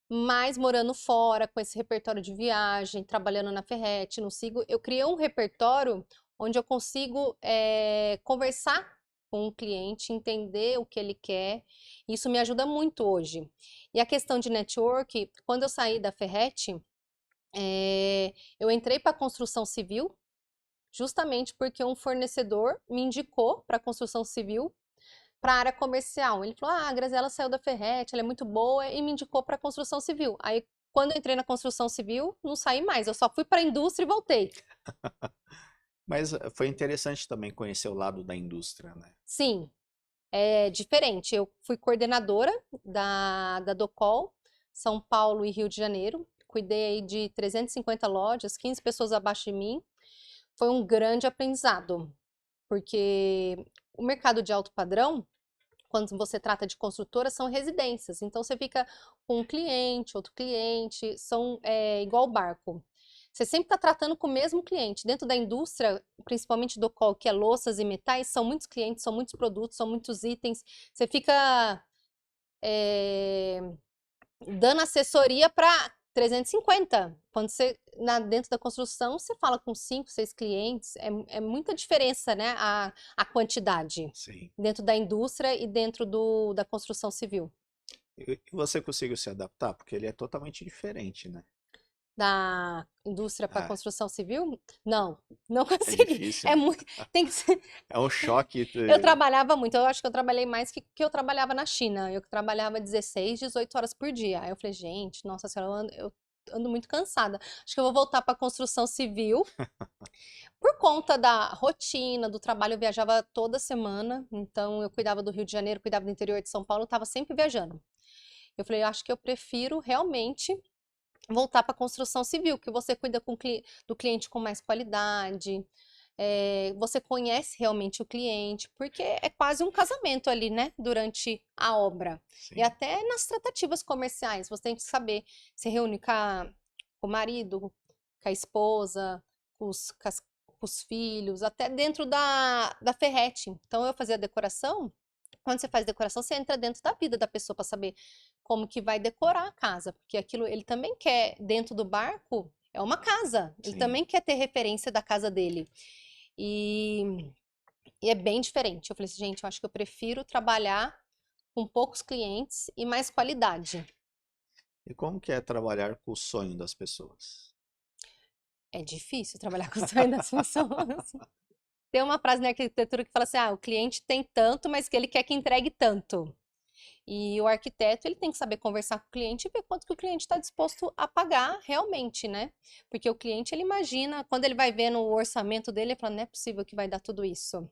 Mas morando fora, com esse repertório de viagem, trabalhando na Ferrete, no Sigo, eu criei um repertório onde eu consigo conversar com o cliente, entender o que ele quer. Isso me ajuda muito hoje. E a questão de network, quando eu saí da Ferretti, eu entrei para a construção civil, justamente porque um fornecedor me indicou para a construção civil, para a área comercial. Ele falou: ah, a Graziela saiu da Ferretti, ela é muito boa, e me indicou para a construção civil. Aí, quando eu entrei na construção civil, não saí mais, eu só fui para a indústria e voltei. Mas foi interessante também conhecer o lado da indústria, né? Sim, é diferente. Eu fui coordenadora da Docol, São Paulo e Rio de Janeiro. Cuidei aí de 350 lojas, 15 pessoas abaixo de mim. Foi um grande aprendizado, porque o mercado de alto padrão, quando você trata de construtora, são residências. Então você fica com um cliente, outro cliente, são igual barco. Você sempre está tratando com o mesmo cliente. Dentro da indústria, principalmente do call, que é louças e metais, são muitos clientes, são muitos produtos, são muitos itens. Você fica é, dando assessoria para 350. Quando você, dentro da construção, você fala com 5, 6 clientes, é muita diferença, né? A quantidade Sim. dentro da indústria e dentro da construção civil. E você conseguiu se adaptar? Porque ele é totalmente diferente, né? Da indústria para É, construção civil? Não, não é consegui. difícil, É né? muito, tem que ser, É um choque. eu trabalhava muito, eu acho que eu trabalhei mais que eu trabalhava na China. Eu trabalhava 16, 18 horas por dia. Aí eu falei, gente, nossa senhora, eu ando muito cansada. Acho que eu vou voltar para construção civil. Por conta da rotina, do trabalho, eu viajava toda semana. Então eu cuidava do Rio de Janeiro, cuidava do interior de São Paulo, eu estava sempre viajando. Eu falei, eu acho que eu prefiro realmente voltar para a construção civil, que você cuida do cliente com mais qualidade, você conhece realmente o cliente, porque é quase um casamento ali, né? Durante a obra. E Sim. até nas tratativas comerciais, você tem que saber se reúne com o marido, com a esposa, com os filhos, até dentro da Ferrete. Então eu fazia decoração. Quando você faz decoração, você entra dentro da vida da pessoa para saber como que vai decorar a casa, porque aquilo ele também quer, dentro do barco, é uma casa. Ele Sim. também quer ter referência da casa dele. E, e é bem diferente. Eu falei assim, gente, eu acho que eu prefiro trabalhar com poucos clientes e mais qualidade. E como que é trabalhar com o sonho das pessoas? É difícil trabalhar com o sonho das pessoas. Tem uma frase na arquitetura que fala assim: ah, o cliente tem tanto, mas que ele quer que entregue tanto. E o arquiteto, ele tem que saber conversar com o cliente e ver quanto que o cliente está disposto a pagar realmente, né? Porque o cliente, ele imagina, quando ele vai ver no orçamento dele, ele fala, não é possível que vai dar tudo isso.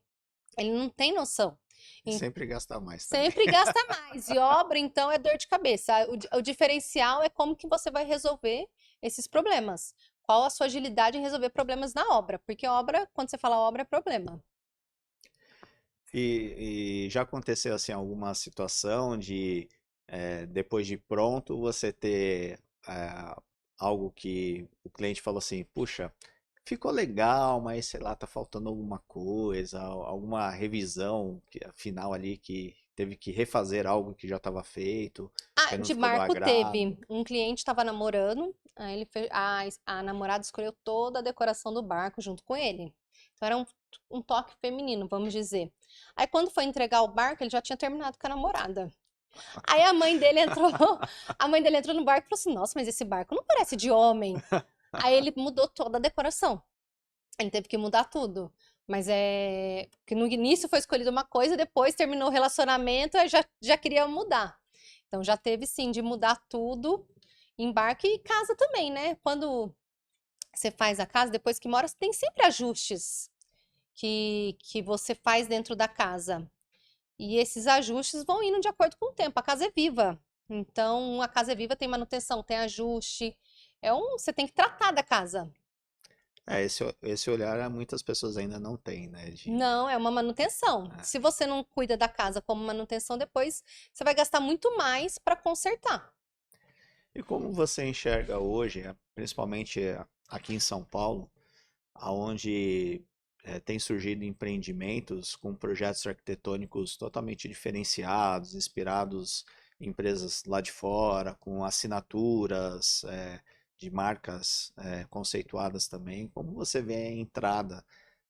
Ele não tem noção. E sempre gastar mais também. Sempre gasta mais. E obra, então, é dor de cabeça. O diferencial é como que você vai resolver esses problemas. Qual a sua agilidade em resolver problemas na obra? Porque obra, quando você fala obra, é problema. E já aconteceu assim alguma situação de depois de pronto você ter algo que o cliente falou assim, puxa, ficou legal, mas sei lá, tá faltando alguma coisa, alguma revisão final ali que teve que refazer algo que já estava feito, Ah, porque não de ficou do marco teve. agrado. Um cliente estava namorando, aí a namorada escolheu toda a decoração do barco junto com ele. Então era um toque feminino, vamos dizer. Aí quando foi entregar o barco, ele já tinha terminado com a namorada. Aí a mãe dele entrou, a mãe dele entrou no barco e falou assim: Nossa, mas esse barco não parece de homem. Aí ele mudou toda a decoração. Ele teve que mudar tudo. Mas porque no início foi escolhido uma coisa, depois terminou o relacionamento, aí já queria mudar. Então já teve sim de mudar tudo, embarque e casa também, né? Quando você faz a casa, depois que mora, tem sempre ajustes que você faz dentro da casa. E esses ajustes vão indo de acordo com o tempo. A casa é viva. Então, a casa é viva, tem manutenção, tem ajuste. Você tem que tratar da casa. Esse olhar muitas pessoas ainda não têm, né? Não, é uma manutenção. É. Se você não cuida da casa como manutenção, depois você vai gastar muito mais para consertar. E como você enxerga hoje, principalmente aqui em São Paulo, aonde tem surgido empreendimentos com projetos arquitetônicos totalmente diferenciados, inspirados em empresas lá de fora, com assinaturas de marcas conceituadas também. Como você vê a entrada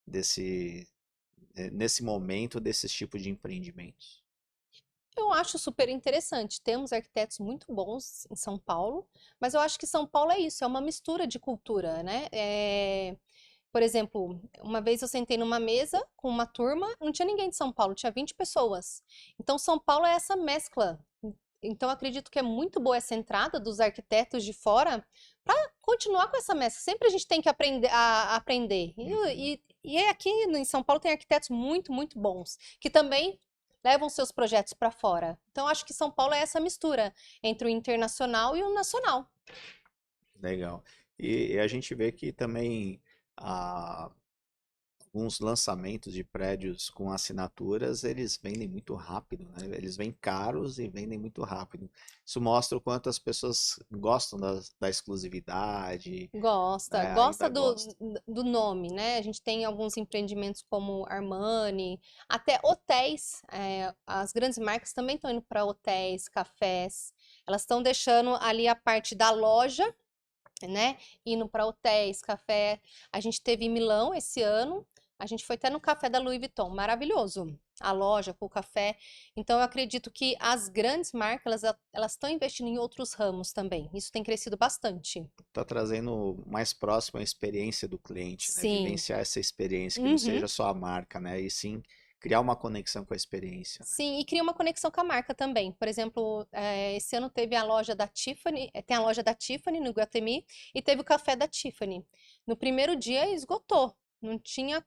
nesse momento desses tipos de empreendimentos? Eu acho super interessante. Temos arquitetos muito bons em São Paulo, mas eu acho que São Paulo é isso, é uma mistura de cultura, né? Por exemplo, uma vez eu sentei numa mesa com uma turma, não tinha ninguém de São Paulo, tinha 20 pessoas. Então, São Paulo é essa mescla. Então, eu acredito que é muito boa essa entrada dos arquitetos de fora para continuar com essa mescla. Sempre a gente tem que aprender a aprender. E aqui em São Paulo tem arquitetos muito, muito bons, que também levam seus projetos para fora. Então, acho que São Paulo é essa mistura entre o internacional e o nacional. Legal. E a gente vê que também ah, alguns lançamentos de prédios com assinaturas, eles vendem muito rápido, né? Eles vêm caros e vendem muito rápido. Isso mostra o quanto as pessoas gostam da exclusividade, Gosta, né? gosta Ainda gostam. do nome, né? A gente tem alguns empreendimentos como Armani, até hotéis. As grandes marcas também estão indo para hotéis, cafés. Elas estão deixando ali a parte da loja, né? Indo para hotéis, café. A gente teve em Milão esse ano. A gente foi até no café da Louis Vuitton, maravilhoso. A loja com o café. Então, eu acredito que as grandes marcas, elas estão investindo em outros ramos também. Isso tem crescido bastante. Está trazendo mais próximo a experiência do cliente, né? Sim. Vivenciar essa experiência, que não Uhum. seja só a marca, né? E sim criar uma conexão com a experiência, né? Sim, e cria uma conexão com a marca também. Por exemplo, esse ano teve a loja da Tiffany, tem a loja da Tiffany no Iguatemi e teve o café da Tiffany. No primeiro dia esgotou, não tinha,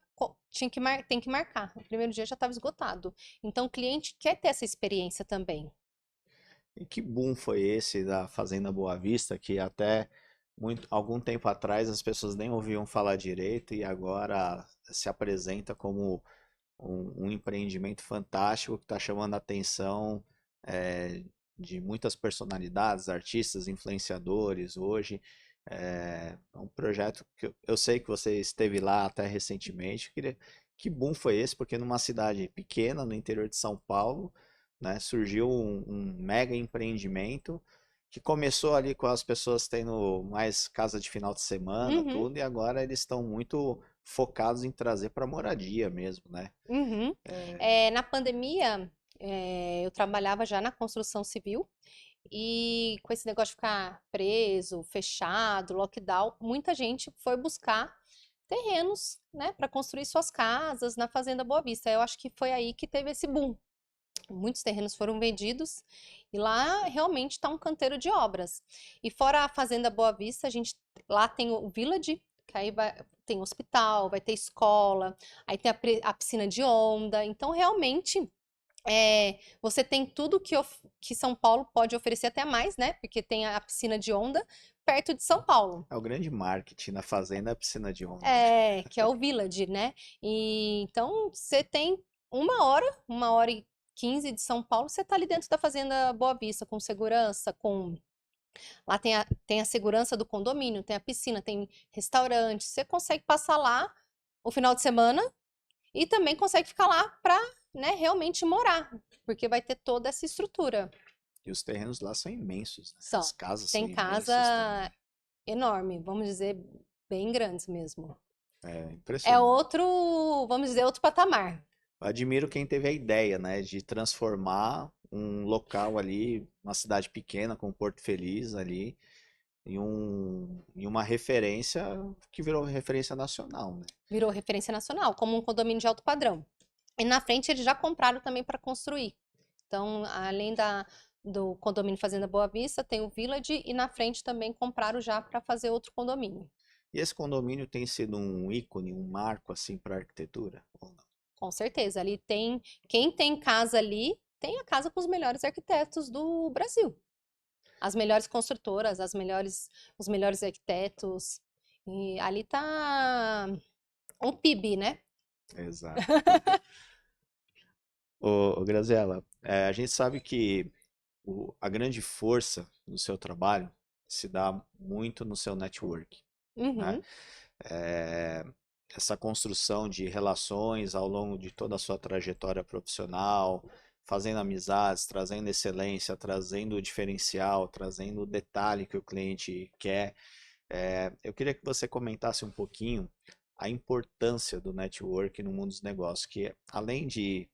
tem que marcar. No primeiro dia já estava esgotado. Então o cliente quer ter essa experiência também. E que boom foi esse da Fazenda Boa Vista, que até algum tempo atrás as pessoas nem ouviam falar direito e agora se apresenta como um empreendimento fantástico que está chamando a atenção é, de muitas personalidades, artistas, influenciadores hoje. É um projeto que eu sei que você esteve lá até recentemente. Que boom foi esse? Porque numa cidade pequena, no interior de São Paulo, né, surgiu um mega empreendimento que começou ali com as pessoas tendo mais casa de final de semana, Uhum, tudo, e agora eles estão muito focados em trazer para moradia mesmo, né? uhum. Na pandemia, eu trabalhava já na construção civil. E com esse negócio de ficar preso, fechado, lockdown, muita gente foi buscar terrenos, né, para construir suas casas na Fazenda Boa Vista. Eu acho que foi aí que teve esse boom. Muitos terrenos foram vendidos e lá realmente está um canteiro de obras. E fora a Fazenda Boa Vista, a gente lá tem o Village, que aí tem hospital, vai ter escola, aí tem a piscina de onda. Então, realmente você tem tudo que São Paulo pode oferecer até mais, né? Porque tem a piscina de onda perto de São Paulo. É o grande marketing na fazenda, é a piscina de onda. Que é o Village, né? E então você tem 1 hora e 15 de São Paulo, você tá ali dentro da Fazenda Boa Vista, com segurança, com. Lá tem a segurança do condomínio, tem a piscina, tem restaurante. Você consegue passar lá o final de semana e também consegue ficar lá para, né, realmente morar, porque vai ter toda essa estrutura. E os terrenos lá são imensos, né? As São. casas são Tem imensas casa também. enorme, vamos dizer, bem grandes mesmo. É É impressionante. outro, vamos dizer, outro patamar. Eu admiro quem teve a ideia, né, de transformar um local ali, uma cidade pequena com Porto Feliz ali, em uma referência que virou referência nacional, né? Virou referência nacional, como um condomínio de alto padrão. E na frente eles já compraram também para construir. Então, além do condomínio Fazenda Boa Vista, tem o Village e na frente também compraram já para fazer outro condomínio. E esse condomínio tem sido um ícone, um marco assim para a arquitetura? Ou não? Com certeza, ali tem, quem tem casa ali, tem a casa com os melhores arquitetos do Brasil. As melhores construtoras, os melhores arquitetos. E ali tá um PIB, né? Exato. Ô, Graziela, a gente sabe que a grande força do seu trabalho se dá muito no seu network, né? Uhum. É, essa construção de relações ao longo de toda a sua trajetória profissional, fazendo amizades, trazendo excelência, trazendo o diferencial, trazendo o detalhe que o cliente quer. Eu queria que você comentasse um pouquinho a importância do network no mundo dos negócios, que além de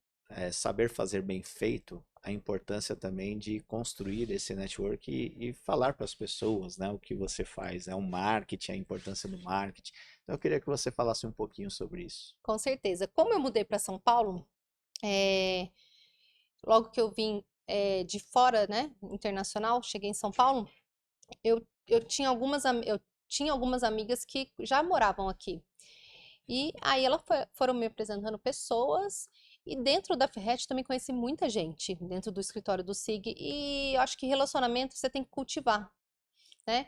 saber fazer bem feito, a importância também de construir esse network e falar para as pessoas, né, o que você faz, né, o marketing, a importância do marketing. Então eu queria que você falasse um pouquinho sobre isso. Com certeza. Como eu mudei para São Paulo, é, logo que eu vim de fora, né, internacional, cheguei em São Paulo, eu tinha algumas amigas que já moravam aqui. E aí elas foram me apresentando pessoas, e dentro da Ferret também conheci muita gente, dentro do escritório do SIG, e eu acho que relacionamento você tem que cultivar, né?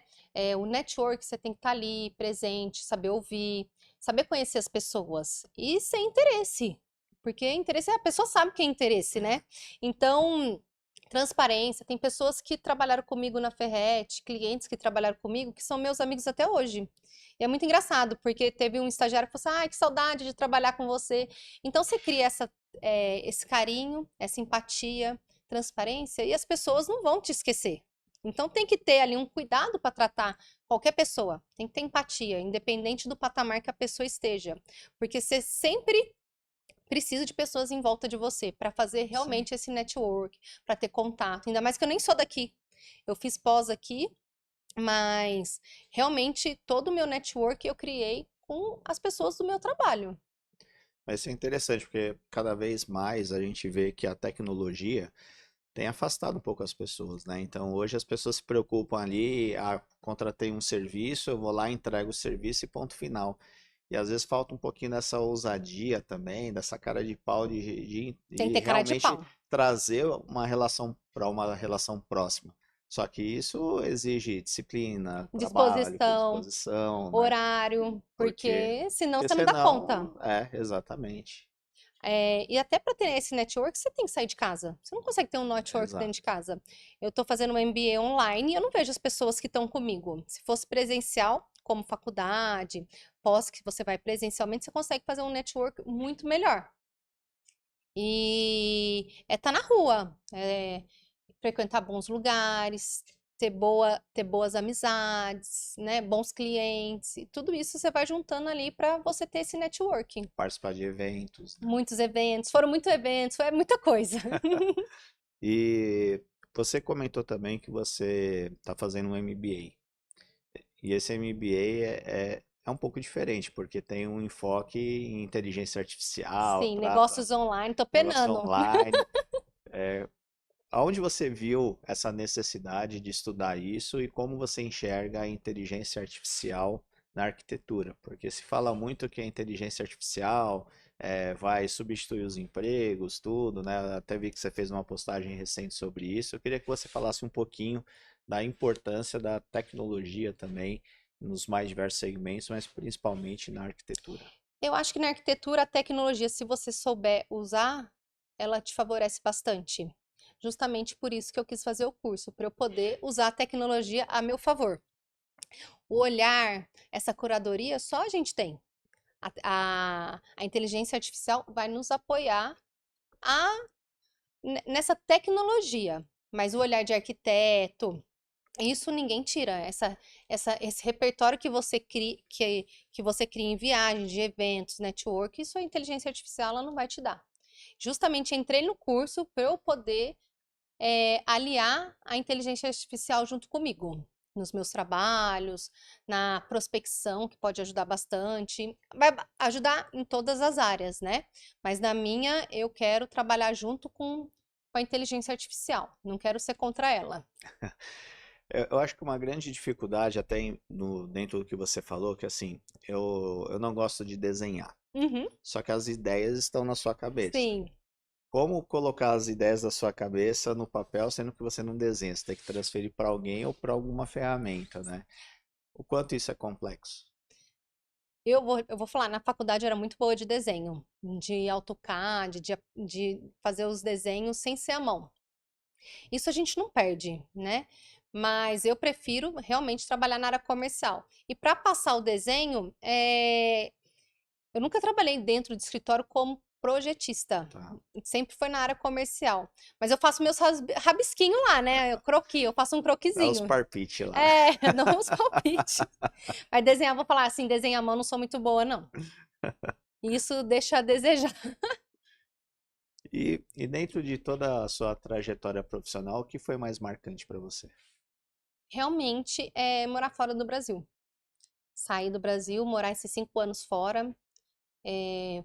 O network você tem que estar ali, presente, saber ouvir, saber conhecer as pessoas, e sem interesse, porque interesse, a pessoa sabe que é interesse, né? Então, transparência, tem pessoas que trabalharam comigo na Ferret, clientes que trabalharam comigo, que são meus amigos até hoje. E é muito engraçado, porque teve um estagiário que falou assim, ai, que saudade de trabalhar com você. Então, você cria esse carinho, essa empatia, transparência, e as pessoas não vão te esquecer. Então, tem que ter ali um cuidado para tratar qualquer pessoa. Tem que ter empatia, independente do patamar que a pessoa esteja. Porque você sempre precisa de pessoas em volta de você para fazer Sim. realmente esse network, para ter contato. Ainda mais que eu nem sou daqui. Eu fiz pós aqui, mas realmente todo o meu network eu criei com as pessoas do meu trabalho. Mas isso é interessante, porque cada vez mais a gente vê que a tecnologia tem afastado um pouco as pessoas, né? Então hoje as pessoas se preocupam ali, contratei um serviço, eu vou lá, entrego o serviço e ponto final. E às vezes falta um pouquinho dessa ousadia também, dessa cara de pau Tem que de ter cara de realmente pau. trazer uma relação para uma relação próxima. Só que isso exige disciplina, trabalho, Disposição, predisposição, né? horário, Porque, porque senão porque você não dá conta. senão, exatamente, E até para ter esse network, você tem que sair de casa. Você não consegue ter um network dentro de exato. casa. Eu estou fazendo um MBA online e eu não vejo as pessoas que estão comigo. Se fosse presencial, como faculdade, pós que você vai presencialmente, você consegue fazer um network muito melhor. E tá na rua, frequentar bons lugares, ter boas amizades, né? Bons clientes. E tudo isso você vai juntando ali para você ter esse networking. Participar de eventos, né? Muitos eventos, foram muitos eventos, foi muita coisa. E você comentou também que você está fazendo um MBA. E esse MBA é um pouco diferente, porque tem um enfoque em inteligência artificial, Sim, trata negócios online, tô negócio penando. online. Aonde você viu essa necessidade de estudar isso e como você enxerga a inteligência artificial na arquitetura? Porque se fala muito que a inteligência artificial vai substituir os empregos, tudo, né? Até vi que você fez uma postagem recente sobre isso. Eu queria que você falasse um pouquinho da importância da tecnologia também nos mais diversos segmentos, mas principalmente na arquitetura. Eu acho que na arquitetura a tecnologia, se você souber usar, ela te favorece bastante. Justamente por isso que eu quis fazer o curso, para eu poder usar a tecnologia a meu favor. O olhar, essa curadoria, só a gente tem. A inteligência artificial vai nos apoiar a, nessa tecnologia, mas o olhar de arquiteto, isso ninguém tira. Esse repertório que você cria em viagens, de eventos, network, isso a inteligência artificial ela não vai te dar. Justamente entrei no curso para eu poder aliar a inteligência artificial junto comigo, nos meus trabalhos, na prospecção, que pode ajudar bastante. Vai ajudar em todas as áreas, né? Mas na minha, eu quero trabalhar junto com a inteligência artificial, não quero ser contra ela. Eu acho que uma grande dificuldade até dentro do que você falou, que assim, eu não gosto de desenhar, Uhum, só que as ideias estão na sua cabeça. sim. Como colocar as ideias da sua cabeça no papel, sendo que você não desenha? Você tem que transferir para alguém ou para alguma ferramenta, né? O quanto isso é complexo. Eu vou falar, na faculdade eu era muito boa de desenho, de AutoCAD, de fazer os desenhos sem ser à mão. Isso a gente não perde, né? Mas eu prefiro realmente trabalhar na área comercial. E para passar o desenho, eu nunca trabalhei dentro de escritório como projetista. Tá. Sempre foi na área comercial. Mas eu faço meus rabisquinhos lá, né? Croqui, eu faço um Dá os croquisinho. parpites lá. É, não uns palpites. Mas desenhar, vou falar assim, desenhar à mão não sou muito boa, não. Isso deixa a desejar. E dentro de toda a sua trajetória profissional, o que foi mais marcante para você? Realmente é morar fora do Brasil. Sair do Brasil, morar esses 5 anos fora,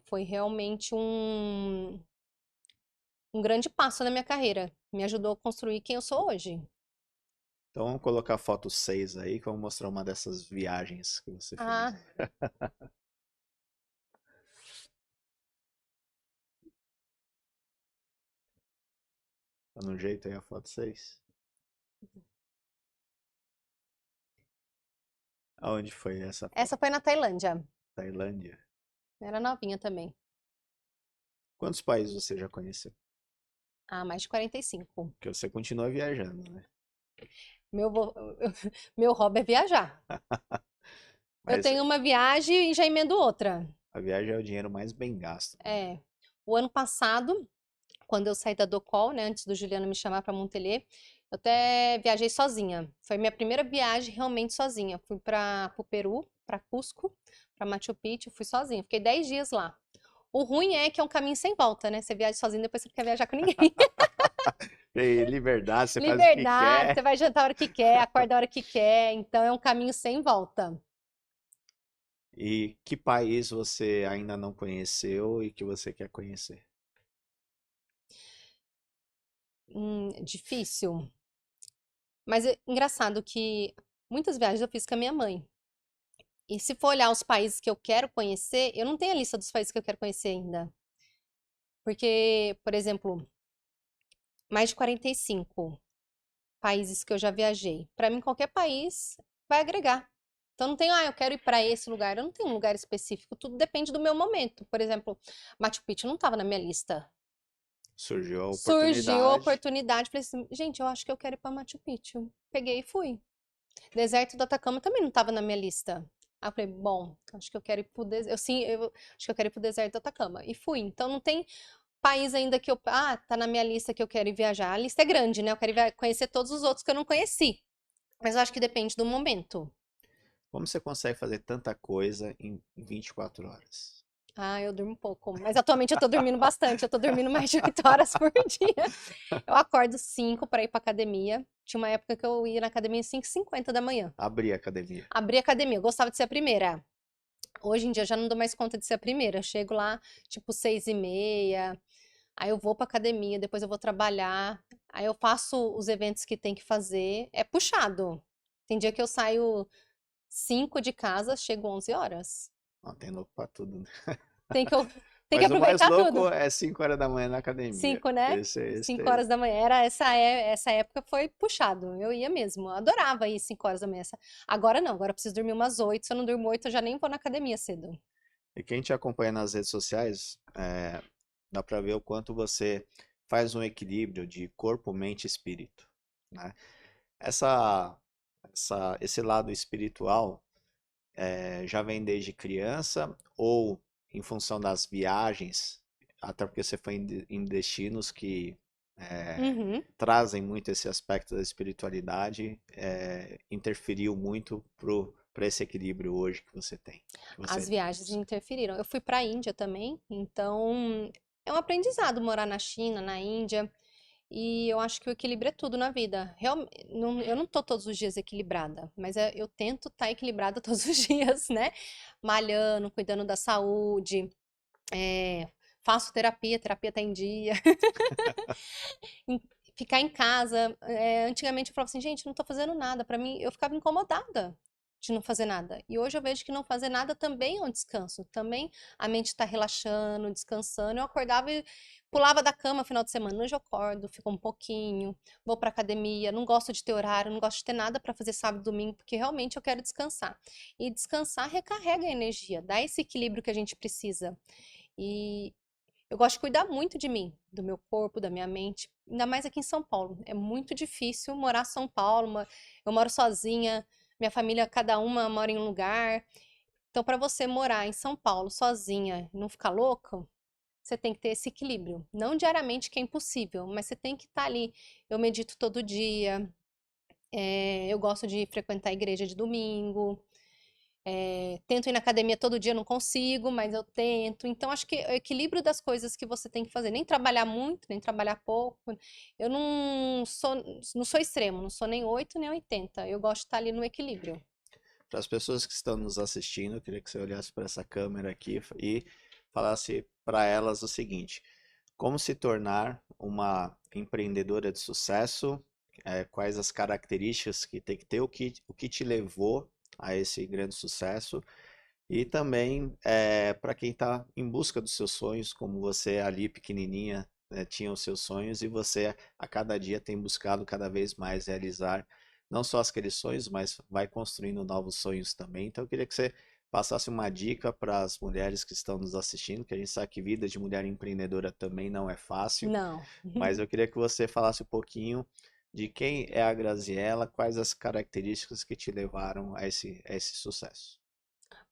foi realmente um grande passo na minha carreira. Me ajudou a construir quem eu sou hoje. Então vamos colocar foto 6 aí, que eu vou mostrar uma dessas viagens que você fez. Ah, Tá no jeito aí a foto 6? Aonde foi essa foto? essa foi na Tailândia. Tailândia. Era novinha também. Quantos países você já conheceu? Ah, mais de 45. Porque você continua viajando, né? Meu, meu hobby é viajar. Eu Mas tenho uma viagem e já emendo outra. a viagem é o dinheiro mais bem gasto, né? É. O ano passado, quando eu saí da Docol, né, antes do Juliano me chamar para Montpellier, eu até viajei sozinha. Foi minha primeira viagem realmente sozinha. Fui para o Peru, para Cusco, para Machu Picchu, fui sozinha. Fiquei 10 dias lá. O ruim é que é um caminho sem volta, né? Você viaja sozinho, depois você não quer viajar com ninguém. E liberdade, você faz o que Liberdade, você quer. vai jantar a hora que quer, acorda a hora que quer, então é um caminho sem volta. E que país você ainda não conheceu e que você quer conhecer? Difícil. Mas é engraçado que muitas viagens eu fiz com a minha mãe. E se for olhar os países que eu quero conhecer, eu não tenho a lista dos países que eu quero conhecer ainda. Porque, por exemplo, mais de 45 países que eu já viajei. Para mim, qualquer país vai agregar. Então não tenho, eu quero ir para esse lugar. Eu não tenho um lugar específico, tudo depende do meu momento. Por exemplo, Machu Picchu não estava na minha lista. Surgiu a Surgiu a oportunidade. oportunidade, falei assim, gente, eu acho que eu quero ir para Machu Picchu. Peguei e fui. Deserto do Atacama também não estava na minha lista. Aí eu falei, bom, acho que eu quero ir pro deserto. Eu acho que eu quero ir pro deserto do Atacama. E fui. Então não tem país ainda que eu. Ah, tá na minha lista que eu quero ir viajar. A lista é grande, né? Eu quero conhecer todos os outros que eu não conheci. Mas eu acho que depende do momento. Como você consegue fazer tanta coisa em 24 horas? Ah, eu durmo pouco. Mas atualmente eu tô dormindo bastante. Eu tô dormindo mais de 8 horas por dia. Eu acordo 5 para ir pra academia. Tinha uma época que eu ia na academia às 5h50 da manhã. Abrir a academia. Abri a academia. Eu gostava de ser a primeira. Hoje em dia eu já não dou mais conta de ser a primeira. Eu chego lá, tipo, 6h30. Aí eu vou pra academia, depois eu vou trabalhar. Aí eu faço os eventos que tem que fazer. É puxado. Tem dia que eu saio 5 de casa, chego 11 horas. Ó, tem louco pra tudo, né? Tem que, tem que Mas o mais aproveitar louco tudo. é 5 horas da manhã na academia. 5, né? Esse 5 horas da manhã. Era essa época foi puxado. Eu ia mesmo. Eu adorava ir 5 horas da manhã. Agora não, agora eu preciso dormir umas 8. Se eu não durmo 8, eu já nem vou na academia cedo. E quem te acompanha nas redes sociais, dá pra ver o quanto você faz um equilíbrio de corpo, mente e espírito, né? Essa, esse lado espiritual já vem desde criança ou em função das viagens, até porque você foi em destinos que Uhum. trazem muito esse aspecto da espiritualidade, interferiu muito para esse equilíbrio hoje que você tem, que As você viagens busca. interferiram. Eu fui para a Índia também, então é um aprendizado morar na China, na Índia, e eu acho que o equilíbrio é tudo na vida. Eu não tô todos os dias equilibrada, mas eu tento estar equilibrada todos os dias, né? Malhando, cuidando da saúde, é, faço terapia, terapia tá em dia. Em- Ficar em casa. Antigamente eu falava assim, gente, não tô fazendo nada. Pra mim, eu ficava incomodada de não fazer nada. E hoje eu vejo que não fazer nada também é um descanso. Também a mente tá relaxando, descansando. Eu acordava e pulava da cama no final de semana. Hoje eu acordo, fico um pouquinho, vou pra academia. Não gosto de ter horário, não gosto de ter nada pra fazer sábado e domingo, porque realmente eu quero descansar. E descansar recarrega a energia, dá esse equilíbrio que a gente precisa. E eu gosto de cuidar muito de mim, do meu corpo, da minha mente, ainda mais aqui em São Paulo. É muito difícil morar em São Paulo, eu moro sozinha, minha família, cada uma mora em um lugar. Então, para você morar em São Paulo sozinha e não ficar louca, você tem que ter esse equilíbrio. Não diariamente, que é impossível, mas você tem que estar ali. Eu medito todo dia, eu gosto de frequentar a igreja de domingo, tento ir na academia todo dia, não consigo, mas eu tento. Então, acho que é o equilíbrio das coisas que você tem que fazer. Nem trabalhar muito, nem trabalhar pouco. Eu não sou extremo, não sou nem 8 nem 80. Eu gosto de estar ali no equilíbrio. Para as pessoas que estão nos assistindo, eu queria que você olhasse para essa câmera aqui e falasse para elas o seguinte: como se tornar uma empreendedora de sucesso? Quais as características que tem que ter? O que te levou a esse grande sucesso? E também para quem está em busca dos seus sonhos, como você ali pequenininha, tinha os seus sonhos e você a cada dia tem buscado cada vez mais realizar não só aqueles sonhos, mas vai construindo novos sonhos também. Então eu queria que você passasse uma dica para as mulheres que estão nos assistindo, que a gente sabe que vida de mulher empreendedora também não é fácil, Não. mas eu queria que você falasse um pouquinho de quem é a Graziella, quais as características que te levaram a esse sucesso.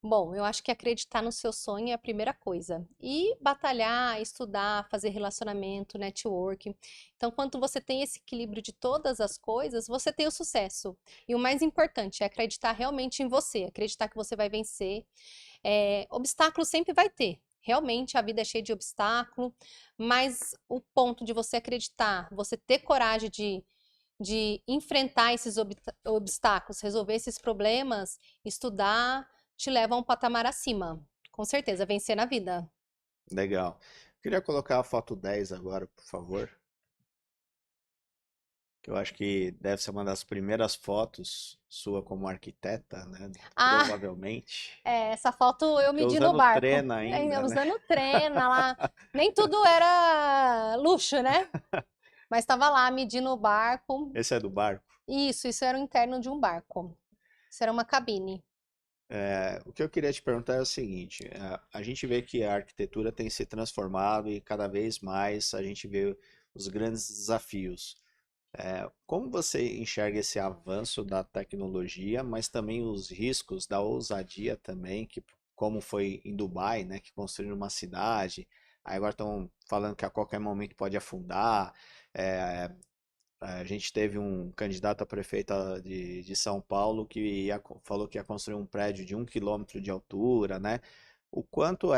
Bom, eu acho que acreditar no seu sonho é a primeira coisa. E batalhar, estudar, fazer relacionamento, networking. Então, quando você tem esse equilíbrio de todas as coisas, você tem o sucesso. E o mais importante é acreditar realmente em você, acreditar que você vai vencer. Obstáculo sempre vai ter. Realmente a vida é cheia de obstáculo, mas o ponto de você acreditar, você ter coragem de enfrentar esses obstáculos, resolver esses problemas, estudar, te leva a um patamar acima. Com certeza, vencer na vida. Legal. Queria colocar a foto 10 agora, por favor. Que eu acho que deve ser uma das primeiras fotos sua como arquiteta, né? Ah, Provavelmente. essa foto eu Porque medi no usando barco. trena ainda, né? Usando trena lá. Nem tudo era luxo, né? Mas estava lá medindo o barco. Esse é do barco. Isso era o interno de um barco. Isso era uma cabine. O que eu queria te perguntar é o seguinte: a gente vê que a arquitetura tem se transformado e cada vez mais a gente vê os grandes desafios. Como você enxerga esse avanço da tecnologia, mas também os riscos da ousadia também, que como foi em Dubai, né, que construíram uma cidade, aí agora estão falando que a qualquer momento pode afundar. é, a gente teve um candidato a prefeito de São Paulo que falou que ia construir um prédio de 1 quilômetro de altura, né? O quanto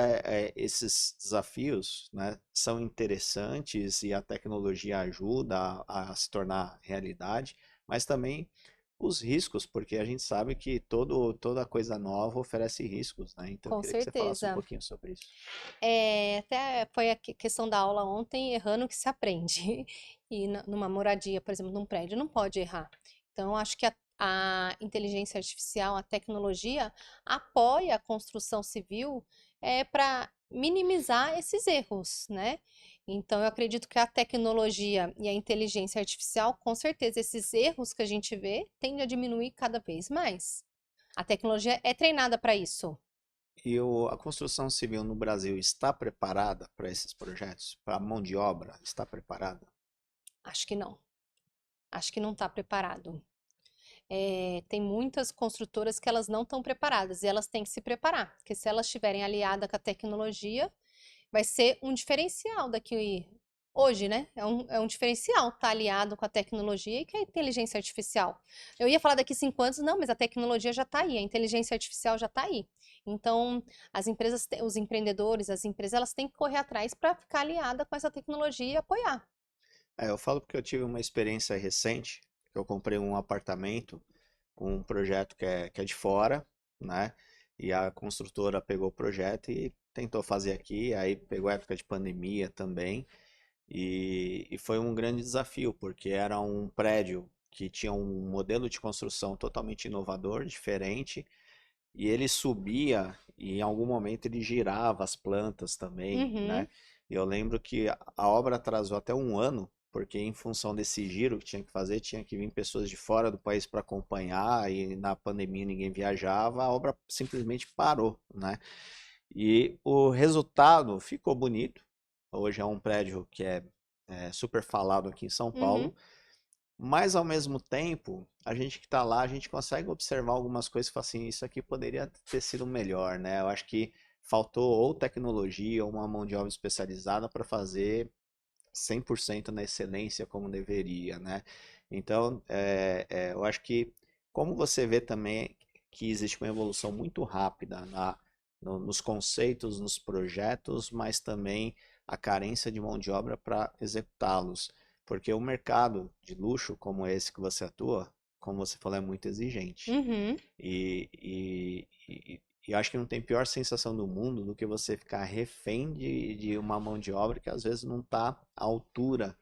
esses desafios, né, são interessantes e a tecnologia ajuda a se tornar realidade, mas também os riscos, porque a gente sabe que toda coisa nova oferece riscos, né? Então eu Com queria que você falasse um certeza. pouquinho sobre isso. Até foi a questão da aula ontem, errando que se aprende. E numa moradia, por exemplo, num prédio, não pode errar. Então, eu acho que a inteligência artificial, a tecnologia, apoia a construção civil para minimizar esses erros, né? Então, eu acredito que a tecnologia e a inteligência artificial, com certeza, esses erros que a gente vê, tendem a diminuir cada vez mais. A tecnologia é treinada para isso. E a construção civil no Brasil está preparada para esses projetos? Para a mão de obra? Está preparada? Acho que não. Acho que não está preparado. Tem muitas construtoras que elas não estão preparadas e elas têm que se preparar, porque se elas estiverem aliadas com a tecnologia, vai ser um diferencial daqui hoje, né? É um diferencial estar aliado com a tecnologia e com a inteligência artificial. Eu ia falar daqui 5 anos, não, mas a tecnologia já está aí, a inteligência artificial já está aí. Então, as empresas, os empreendedores, as empresas, elas têm que correr atrás para ficar aliada com essa tecnologia e apoiar. Eu falo porque eu tive uma experiência recente, que eu comprei um apartamento com um projeto que é de fora, né? E a construtora pegou o projeto e tentou fazer aqui, aí pegou a época de pandemia também, e foi um grande desafio, porque era um prédio que tinha um modelo de construção totalmente inovador, diferente, e ele subia e em algum momento ele girava as plantas também, né? Uhum, E eu lembro que a obra atrasou até um ano, porque em função desse giro que tinha que fazer, tinha que vir pessoas de fora do país para acompanhar, e na pandemia ninguém viajava, a obra simplesmente parou, né? E o resultado ficou bonito. Hoje é um prédio que é super falado aqui em São uhum. Paulo, mas ao mesmo tempo, a gente que está lá, a gente consegue observar algumas coisas e falar assim, isso aqui poderia ter sido melhor, né? Eu acho que faltou ou tecnologia ou uma mão de obra especializada para fazer 100% na excelência como deveria, né? Então, eu acho que, como você vê também que existe uma evolução muito rápida nos conceitos, nos projetos, mas também a carência de mão de obra para executá-los. Porque o mercado de luxo, como esse que você atua, como você falou, é muito exigente. Uhum. E acho que não tem pior sensação do mundo do que você ficar refém de uma mão de obra que às vezes não está à altura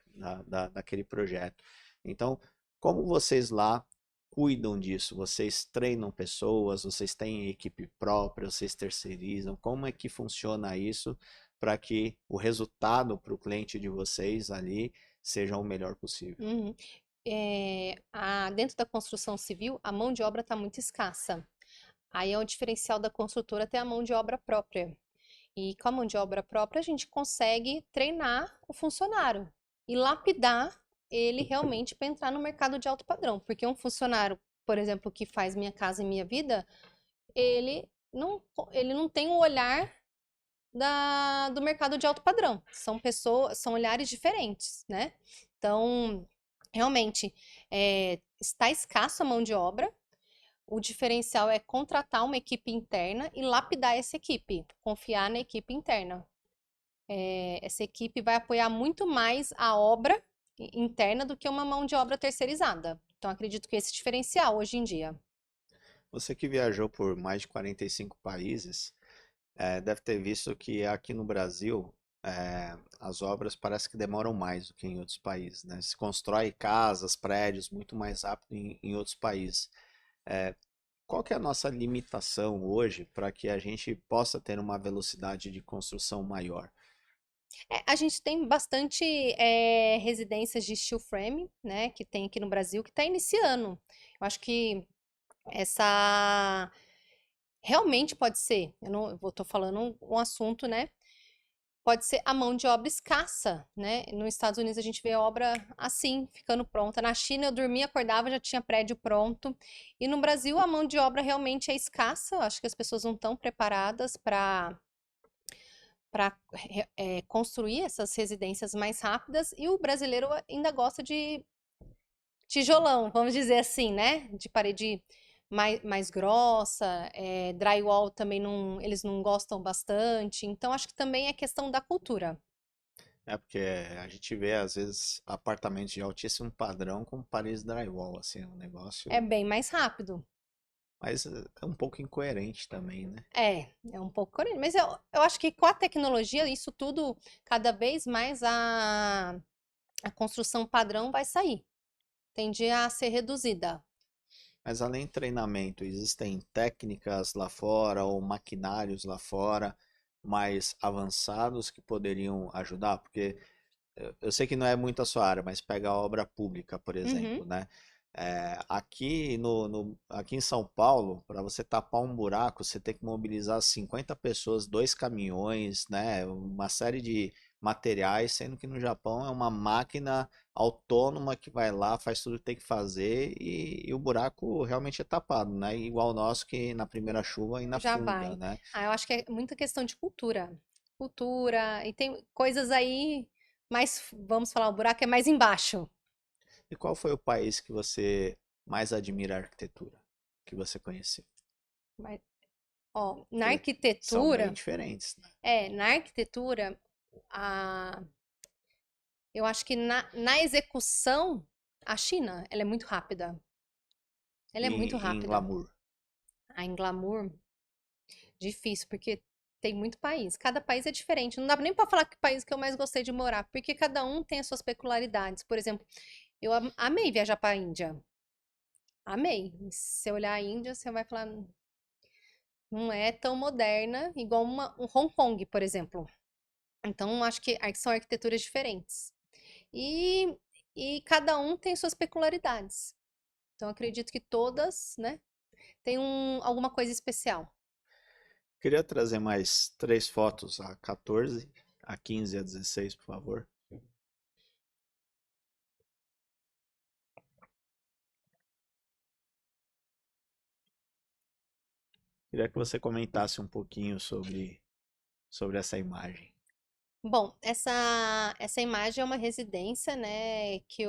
daquele projeto. Então, como vocês lá cuidam disso? Vocês treinam pessoas, vocês têm equipe própria, vocês terceirizam? Como é que funciona isso para que o resultado para o cliente de vocês ali seja o melhor possível? Uhum. Dentro da construção civil, a mão de obra está muito escassa. Aí é o diferencial da construtora ter a mão de obra própria. E com a mão de obra própria, a gente consegue treinar o funcionário e lapidar ele realmente para entrar no mercado de alto padrão. Porque um funcionário, por exemplo, que faz Minha Casa e Minha Vida, ele ele não tem o olhar do mercado de alto padrão. São pessoas, são olhares diferentes, né? Então, realmente, está escasso a mão de obra. O diferencial é contratar uma equipe interna e lapidar essa equipe, confiar na equipe interna. Essa equipe vai apoiar muito mais a obra interna do que uma mão de obra terceirizada. Então, acredito que esse é o diferencial hoje em dia. Você que viajou por mais de 45 países, deve ter visto que aqui no Brasil as obras parece que demoram mais do que em outros países, né? Se constrói casas, prédios muito mais rápido em outros países. É, qual que é a nossa limitação hoje para que a gente possa ter uma velocidade de construção maior? A gente tem bastante residências de steel frame, né, que tem aqui no Brasil, que está iniciando. Eu acho que essa realmente pode ser, eu não estou falando um assunto, né? Pode ser a mão de obra escassa, né? Nos Estados Unidos a gente vê obra assim, ficando pronta. Na China eu dormia, acordava, já tinha prédio pronto. E no Brasil a mão de obra realmente é escassa. Eu acho que as pessoas não estão preparadas para construir essas residências mais rápidas. E o brasileiro ainda gosta de tijolão, vamos dizer assim, né? De parede mais grossa, drywall também não, eles não gostam bastante. Então, acho que também é questão da cultura. É porque a gente vê às vezes apartamentos de altíssimo padrão com paredes drywall, assim, um É negócio, bem mais rápido. mas é um pouco incoerente também, né? É um pouco corrido. Mas eu acho que com a tecnologia, isso tudo, cada vez mais a construção padrão vai sair. Tende a ser reduzida. Mas além de treinamento, existem técnicas lá fora ou maquinários lá fora mais avançados que poderiam ajudar? Porque eu sei que não é muito a sua área, mas pega a obra pública, por Uhum, exemplo, né? Aqui aqui em São Paulo, para você tapar um buraco, você tem que mobilizar 50 pessoas, dois caminhões, né? Uma série de materiais, sendo que no Japão é uma máquina autônoma que vai lá, faz tudo que tem que fazer e o buraco realmente é tapado, né? Igual o nosso que na primeira chuva ainda já afunda, vai. né? Eu acho que é muita questão de cultura. Cultura, e tem coisas aí mais, vamos falar, o buraco é mais embaixo. E qual foi o país que você mais admira a arquitetura que você conheceu? Mas, ó, na Porque são bem arquitetura, diferentes, né? na arquitetura, a, eu acho que na execução, a China, ela é muito rápida. Ela é muito Em rápida. glamour. Em glamour, difícil, porque tem muito país. Cada país é diferente. Não dá nem pra falar que país que eu mais gostei de morar, porque cada um tem as suas peculiaridades. Por exemplo, eu amei viajar pra Índia. Amei. Se você olhar a Índia, você vai falar, não é tão moderna igual um Hong Kong, por exemplo. Então, acho que são arquiteturas diferentes. E, e cada um tem suas peculiaridades. Então, acredito que todas, né, têm alguma coisa especial. Queria trazer mais três fotos, a 14, a 15 e a 16, por favor. Queria que você comentasse um pouquinho sobre sobre essa imagem. Bom, essa imagem é uma residência, né, que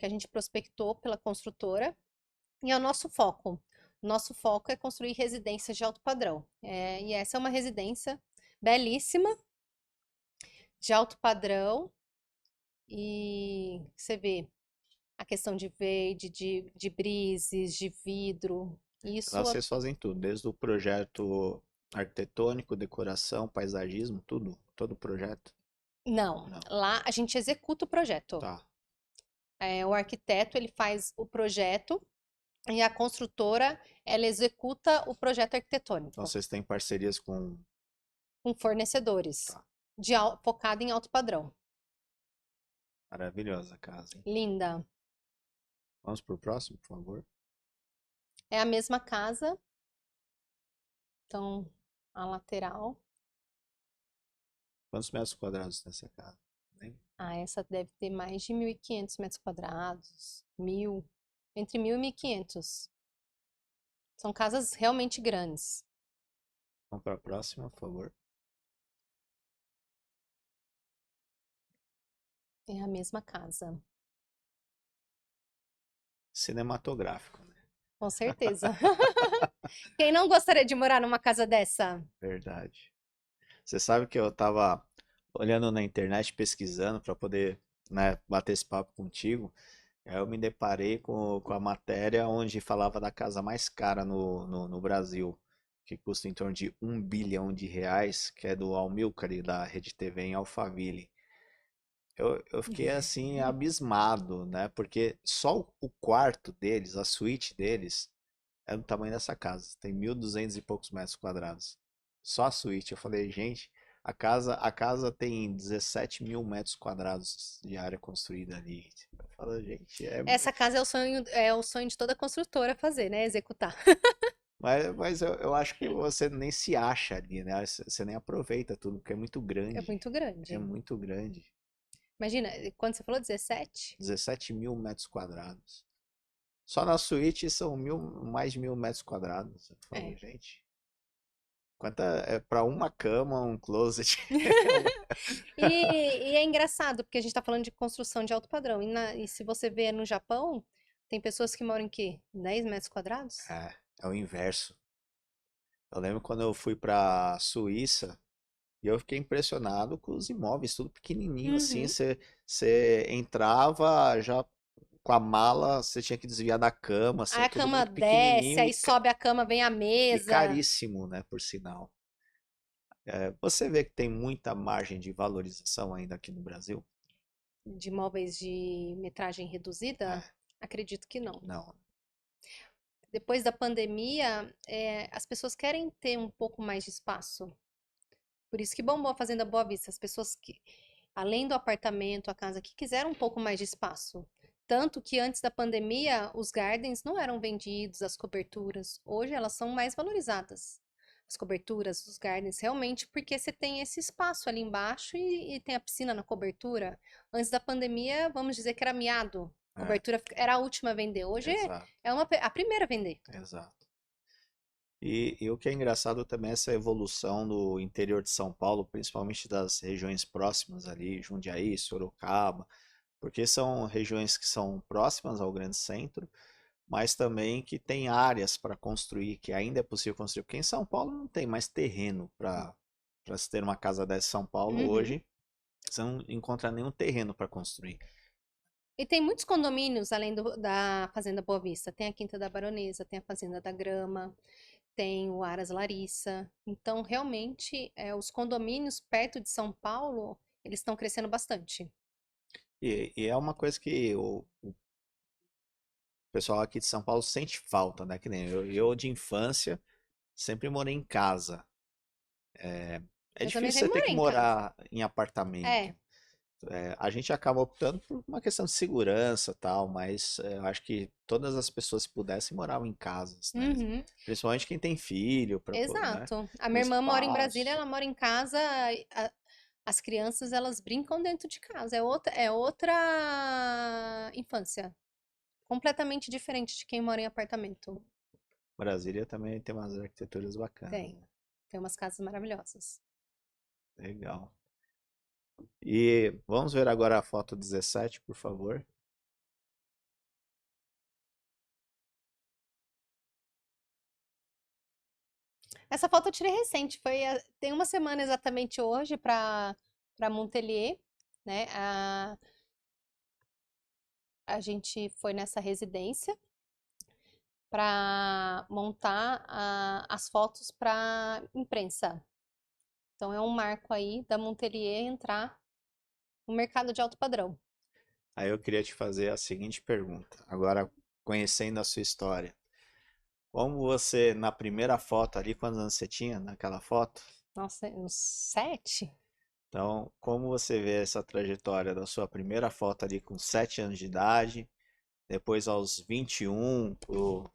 a gente prospectou pela construtora e é o nosso foco. O nosso foco é construir residências de alto padrão. E essa é uma residência belíssima, de alto padrão, e você vê a questão de verde, de brises, de vidro. Lá Isso, vocês fazem tudo, desde o projeto arquitetônico, decoração, paisagismo, tudo, todo o projeto. não. Não, Lá a gente executa o projeto. tá. O arquiteto, ele faz o projeto e a construtora, ela executa o projeto Então arquitetônico vocês têm parcerias com. com fornecedores Tá. focado em alto padrão. Maravilhosa a casa, hein? Linda. Vamos pro próximo, por favor. É a mesma casa, então a lateral. Quantos metros quadrados nessa casa? Hein? Essa deve ter mais de 1.500 metros quadrados. Entre 1.000 e 1.500. São casas realmente grandes. Vamos para a próxima, por favor. É a mesma casa. Cinematográfico, né? Com certeza. Quem não gostaria de morar numa casa dessa? Verdade. Você sabe que eu tava olhando na internet, pesquisando para poder, né, bater esse papo contigo. Aí eu me deparei com a matéria onde falava da casa mais cara no Brasil, que custa em torno de R$ 1 bilhão, que é do Almilcar, da Rede TV em Alphaville. Eu fiquei assim abismado, né? Porque só o quarto deles, a suíte deles, é do tamanho dessa casa. Tem 1.200 e poucos metros quadrados. Só a suíte. Eu falei, gente, a casa tem 17 mil metros quadrados de área construída ali. Eu falo, gente, Essa casa é o sonho de toda construtora fazer, né? Executar. mas eu acho que você nem se acha ali, né? Você nem aproveita tudo, porque é muito É grande. muito É grande. muito grande. Imagina, quando você falou 17? 17 mil metros quadrados. Só na suíte são mais de 1.000 metros quadrados. Eu falo, É. gente, quanta é para uma cama, um closet. E é engraçado, porque a gente tá falando de construção de alto padrão. E se você vê no Japão, tem pessoas que moram em quê? 10 metros quadrados? É o inverso. Eu lembro quando eu fui pra Suíça e eu fiquei impressionado com os imóveis, tudo pequenininho assim. Uhum. Você entrava já com a mala, você tinha que desviar da cama, Aí assim, a tudo cama muito desce, pequenininho aí sobe a cama, vem a e mesa caríssimo, né, por sinal. Você vê que tem muita margem de valorização ainda aqui no Brasil? de móveis de metragem reduzida? É, Acredito que não. não. Depois da pandemia, as pessoas querem ter um pouco mais de espaço. Por isso que bombou a Fazenda Boa Vista. As pessoas que, além do apartamento, a casa, que quiseram um pouco mais de espaço. Tanto que antes da pandemia, os gardens não eram vendidos, as coberturas. Hoje elas são mais valorizadas. As coberturas, os gardens, realmente, porque você tem esse espaço ali embaixo e tem a piscina na cobertura. Antes da pandemia, vamos dizer que era miado. A É, cobertura era a última a vender. Hoje exato, é a primeira a vender. exato. E o que é engraçado também é essa evolução do interior de São Paulo, principalmente das regiões próximas ali, Jundiaí, Sorocaba, porque são regiões que são próximas ao grande centro, mas também que tem áreas para construir, que ainda é possível construir. Porque em São Paulo não tem mais terreno para se ter uma casa dessa em São Paulo Uhum. hoje, você não encontra nenhum terreno para construir. E tem muitos condomínios além da Fazenda Boa Vista. Tem a Quinta da Baronesa, tem a Fazenda da Grama, tem o Aras Larissa. Então, realmente, os condomínios perto de São Paulo, eles estão crescendo bastante. E é uma coisa que o pessoal aqui de São Paulo sente falta, né? Que nem eu de infância sempre morei em casa. É Eu também difícil você sempre ter que morei em casa. morar em apartamento. É, A gente acaba optando por uma questão de segurança e tal, mas eu acho que todas as pessoas, se pudessem, moravam em casas, né? uhum, Principalmente quem tem filho, né? exato. A O minha irmã mora em Brasília, espaço. ela mora em casa. As crianças, elas brincam dentro de casa. É outra infância. Completamente diferente de quem mora em apartamento. Brasília também tem umas arquiteturas bacanas, Tem. né? Tem umas casas maravilhosas. Legal. E vamos ver agora a foto 17, por favor. Essa foto eu tirei recente, tem uma semana exatamente hoje para Montpellier, né? A gente foi nessa residência para montar as fotos para imprensa. Então é um marco aí da Montpellier entrar no mercado de alto padrão. Aí eu queria te fazer a seguinte pergunta. Agora, conhecendo a sua história, como você, na primeira foto ali, quantos anos você tinha naquela foto? Nossa, uns 7? Então, como você vê essa trajetória da sua primeira foto ali com 7 anos de idade, depois aos 21,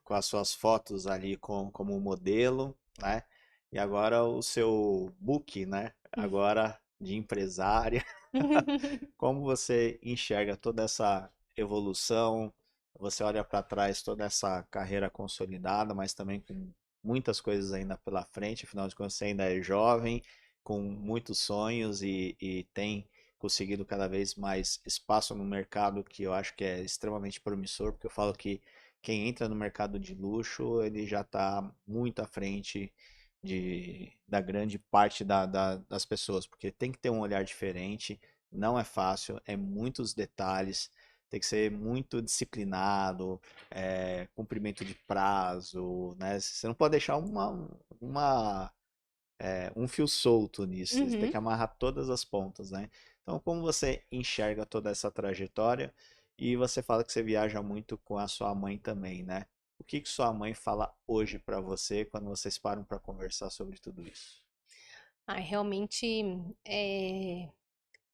com as suas fotos ali como modelo, né? E agora o seu book, né? Agora de empresária. Como você enxerga toda essa evolução? Você olha para trás toda essa carreira consolidada, mas também com muitas coisas ainda pela frente. Afinal de contas, você ainda é jovem, com muitos sonhos e tem conseguido cada vez mais espaço no mercado, que eu acho que é extremamente promissor, porque eu falo que quem entra no mercado de luxo, ele já está muito à frente da grande parte das pessoas, porque tem que ter um olhar diferente, não é fácil, é muitos detalhes, tem que ser muito disciplinado, cumprimento de prazo, né? Você não pode deixar um fio solto nisso, você tem Uhum. que amarrar todas as pontas, né? Então, como você enxerga toda essa trajetória e você fala que você viaja muito com a sua mãe também, né? O que que sua mãe fala hoje pra você quando vocês param pra conversar sobre tudo isso? Realmente, é,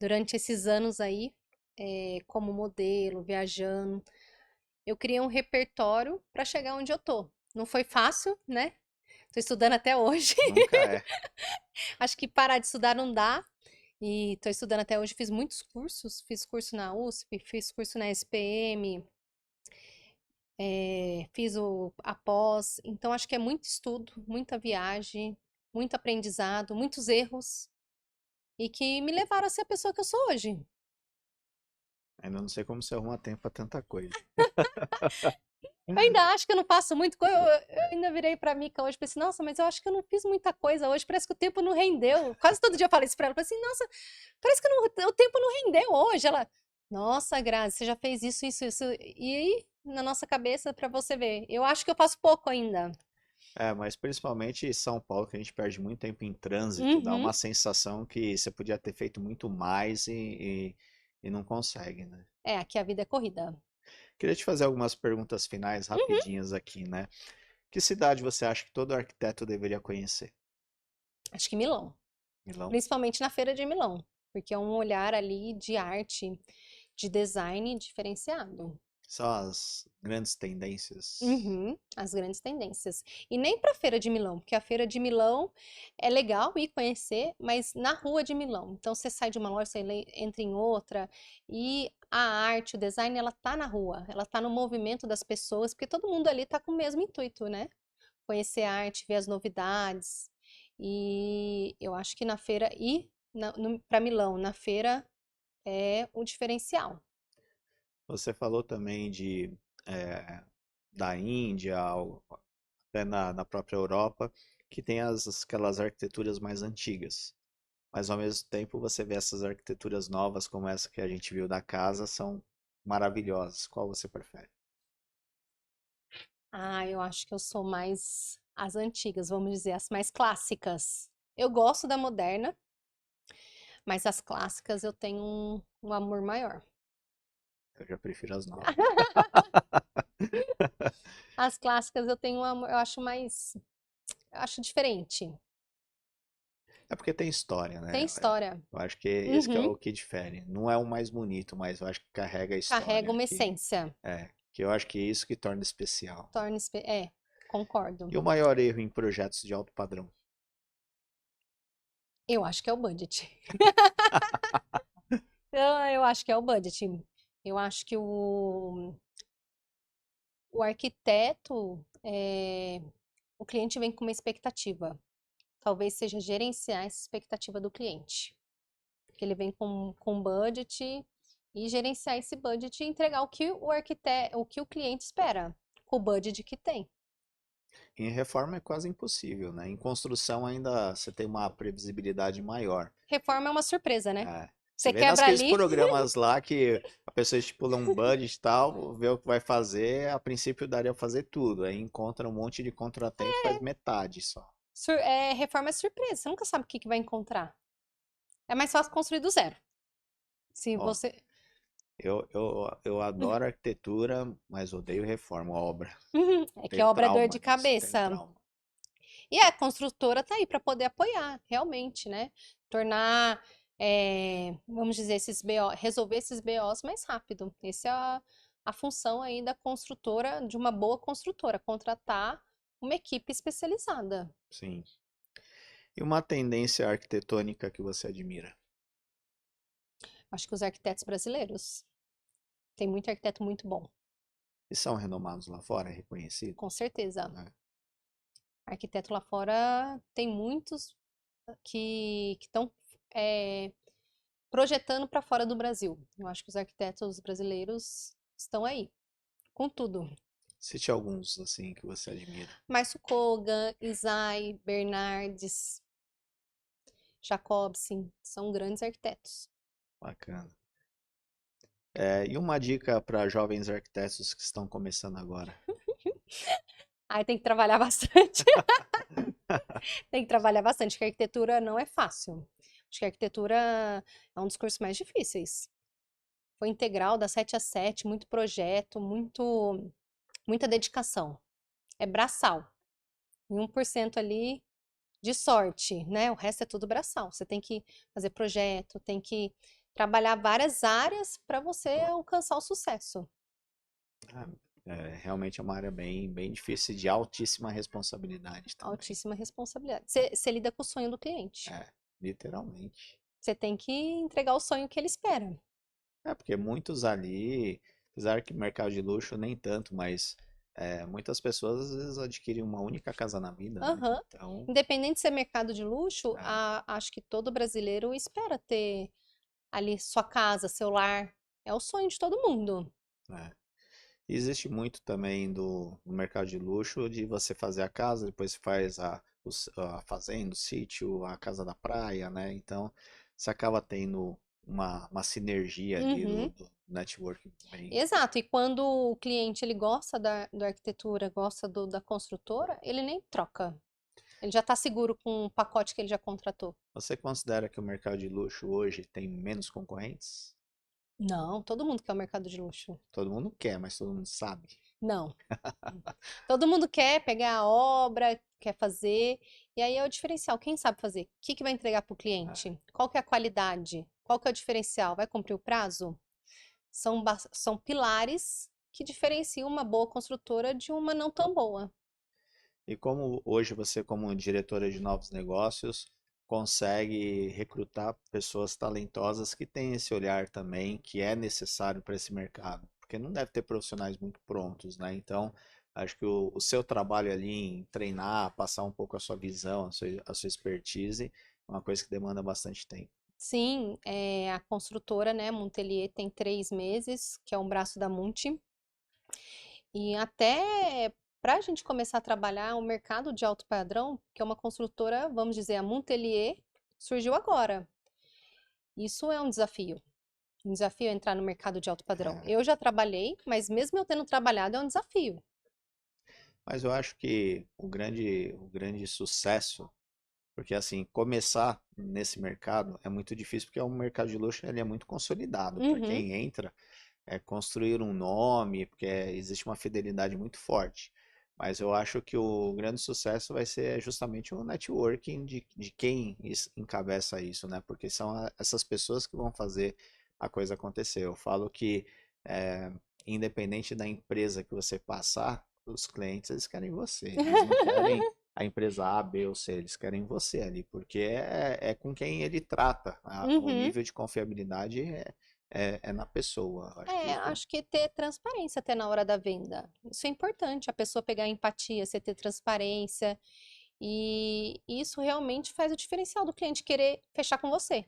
durante esses anos aí, como modelo, viajando, eu criei um repertório para chegar onde eu tô. Não foi fácil, né? Tô estudando até hoje. Nunca é. Acho que parar de estudar não dá. E tô estudando até hoje, fiz muitos cursos, fiz curso na USP, fiz curso na SPM, fiz a pós. Então acho que é muito estudo, muita viagem, muito aprendizado, muitos erros, e que me levaram a ser a pessoa que eu sou hoje. Ainda não sei como você arruma tempo pra tanta coisa. Eu ainda acho que eu não faço muito coisa. Eu ainda virei pra Mica hoje e pensei, nossa, mas eu acho que eu não fiz muita coisa hoje. Parece que o tempo não rendeu. Quase todo dia eu falo isso pra ela. Eu falei assim, nossa, parece que o tempo não rendeu hoje. Ela, nossa, Grazi, você já fez isso, isso, isso. E aí, na nossa cabeça, pra você ver, eu acho que eu faço pouco ainda. Mas principalmente São Paulo, que a gente perde muito tempo em trânsito, dá Uhum, uma sensação que você podia ter feito muito mais e não consegue, né? aqui a vida é corrida. Queria te fazer algumas perguntas finais Uhum, rapidinhas aqui, né? Que cidade você acha que todo arquiteto deveria conhecer? acho que Milão. Milão? Principalmente na Feira de Milão. Porque é um olhar ali de arte, de design diferenciado. São as grandes tendências. Uhum, as grandes tendências. E nem para a Feira de Milão, porque a Feira de Milão é legal ir conhecer, mas na rua de Milão. Então você sai de uma loja, entra em outra, e a arte, o design, ela tá na rua, ela tá no movimento das pessoas, porque todo mundo ali tá com o mesmo intuito, né? Conhecer a arte, ver as novidades. E eu acho que na feira, ir para Milão, na feira, é o diferencial. Você falou também eh, da Índia, até na própria Europa, que tem aquelas arquiteturas mais antigas. Mas ao mesmo tempo você vê essas arquiteturas novas, como essa que a gente viu da casa, são maravilhosas. Qual você prefere? Eu acho que eu sou mais as antigas, vamos dizer, as mais clássicas. Eu gosto da moderna, mas as clássicas eu tenho um amor maior. Eu já prefiro as novas. As clássicas eu tenho um amor, eu acho diferente. É porque tem história, Tem né? história. Eu acho que esse que é Uhum. o que difere. Não é o mais bonito, mas eu acho que carrega a Carrega história. uma essência. Que eu acho que é isso que torna especial. Concordo. E o maior erro em projetos de alto padrão? Eu acho que é o budget. Eu acho que é o budget. Eu acho que o arquiteto, o cliente vem com uma expectativa. talvez seja gerenciar essa expectativa do cliente. Porque ele vem com budget e gerenciar esse budget e entregar o que o arquiteto, o que o cliente espera, com o budget que tem. Em reforma é quase impossível, né? Em construção ainda você tem uma previsibilidade maior. Reforma é uma surpresa, né? É. Você Você vê quebra naqueles ali, programas lá que a pessoa estipula um budget e tal, vê o que vai fazer, a princípio daria pra fazer tudo. Aí encontra um monte de contratempo e faz metade só. reforma é surpresa, você nunca sabe o que que vai encontrar. É mais fácil construir do zero. Se Ó, você. eu adoro arquitetura, mas odeio reforma, obra. É que Tenho a obra é dor trauma de disso, tenho cabeça. trauma. E a construtora tá aí para poder apoiar, realmente, né? Tornar, vamos dizer, esses BO, resolver esses BOs mais rápido. Essa é a função aí da construtora, de uma boa construtora, contratar uma equipe especializada. Sim. E uma tendência arquitetônica que você admira? Acho que os arquitetos brasileiros. Tem muito arquiteto muito bom, E são renomados lá fora, é reconhecido, com certeza. né? Arquiteto lá fora tem muitos que estão projetando para fora do Brasil. Eu acho que os arquitetos brasileiros estão aí, com tudo. Cite alguns, assim, que você admira. Márcio Kogan, Isai, Bernardes, Jacobsen, são grandes arquitetos. Bacana. E uma dica para jovens arquitetos que estão começando agora? Aí tem que trabalhar bastante. Tem que trabalhar bastante, porque a arquitetura não é fácil. Acho que a arquitetura é um dos cursos mais difíceis. Foi integral, das 7 às 7, muito projeto, muita dedicação. É braçal. E 1% ali de sorte, né? O resto é tudo braçal. Você tem que fazer projeto, tem que trabalhar várias áreas para você alcançar o sucesso. Ah, realmente é uma área bem, bem difícil e de altíssima responsabilidade também. Altíssima responsabilidade. Você lida com o sonho do cliente. Literalmente. Você tem que entregar o sonho que ele espera. Porque muitos ali, apesar que mercado de luxo nem tanto, mas muitas pessoas às vezes adquirem uma única casa na vida, né? Aham. Então, Independente de ser mercado de luxo, é, acho que todo brasileiro espera ter ali sua casa, seu lar. É o sonho de todo mundo. é. Existe muito também no mercado de luxo de você fazer a casa, depois você faz a fazenda, o sítio, a casa da praia, né? Então, você acaba tendo uma sinergia ali Uhum. do network bem. Exato, e quando o cliente ele gosta da arquitetura, gosta da construtora, ele nem troca. Ele já está seguro com o pacote que ele já contratou. Você considera que o mercado de luxo hoje tem menos concorrentes? Não, todo mundo quer o mercado de luxo. Todo mundo quer, mas todo mundo sabe. Não. Todo mundo quer pegar a obra, quer fazer, e aí é o diferencial. Quem sabe fazer? O que que vai entregar para o cliente? Qual que é a qualidade? Qual que é o diferencial? Vai cumprir o prazo? São pilares que diferenciam uma boa construtora de uma não tão boa. E como hoje você, como diretora de novos negócios, consegue recrutar pessoas talentosas que têm esse olhar também que é necessário para esse mercado? Porque não deve ter profissionais muito prontos, né? Então, acho que o seu trabalho ali em treinar, passar um pouco a sua visão, a sua expertise, é uma coisa que demanda bastante tempo. Sim, a construtora, né, Montelier, tem 3 meses, que é um braço da Munti. E até para a gente começar a trabalhar o mercado de alto padrão, que é uma construtora, vamos dizer, a Montelier, surgiu agora. Isso é um desafio. Um desafio é entrar no mercado de alto padrão. É, Eu já trabalhei, mas mesmo eu tendo trabalhado, é um desafio. mas eu acho que o grande sucesso, porque assim, começar nesse mercado é muito difícil, porque é um mercado de luxo, ele é muito consolidado. Para Uhum, quem entra, construir um nome, porque existe uma fidelidade muito forte. Mas eu acho que o grande sucesso vai ser justamente o networking de quem encabeça isso, né? Porque são essas pessoas que vão fazer a coisa acontecer. Eu falo que, é, independente da empresa que você passar, os clientes eles querem você. Eles não querem a empresa A, B ou C, eles querem você ali, porque é com quem ele trata. O uhum. nível de confiabilidade é na pessoa. Acho que Acho que ter transparência até na hora da venda. Isso é importante, a pessoa pegar empatia, você ter transparência. E isso realmente faz o diferencial do cliente querer fechar com você.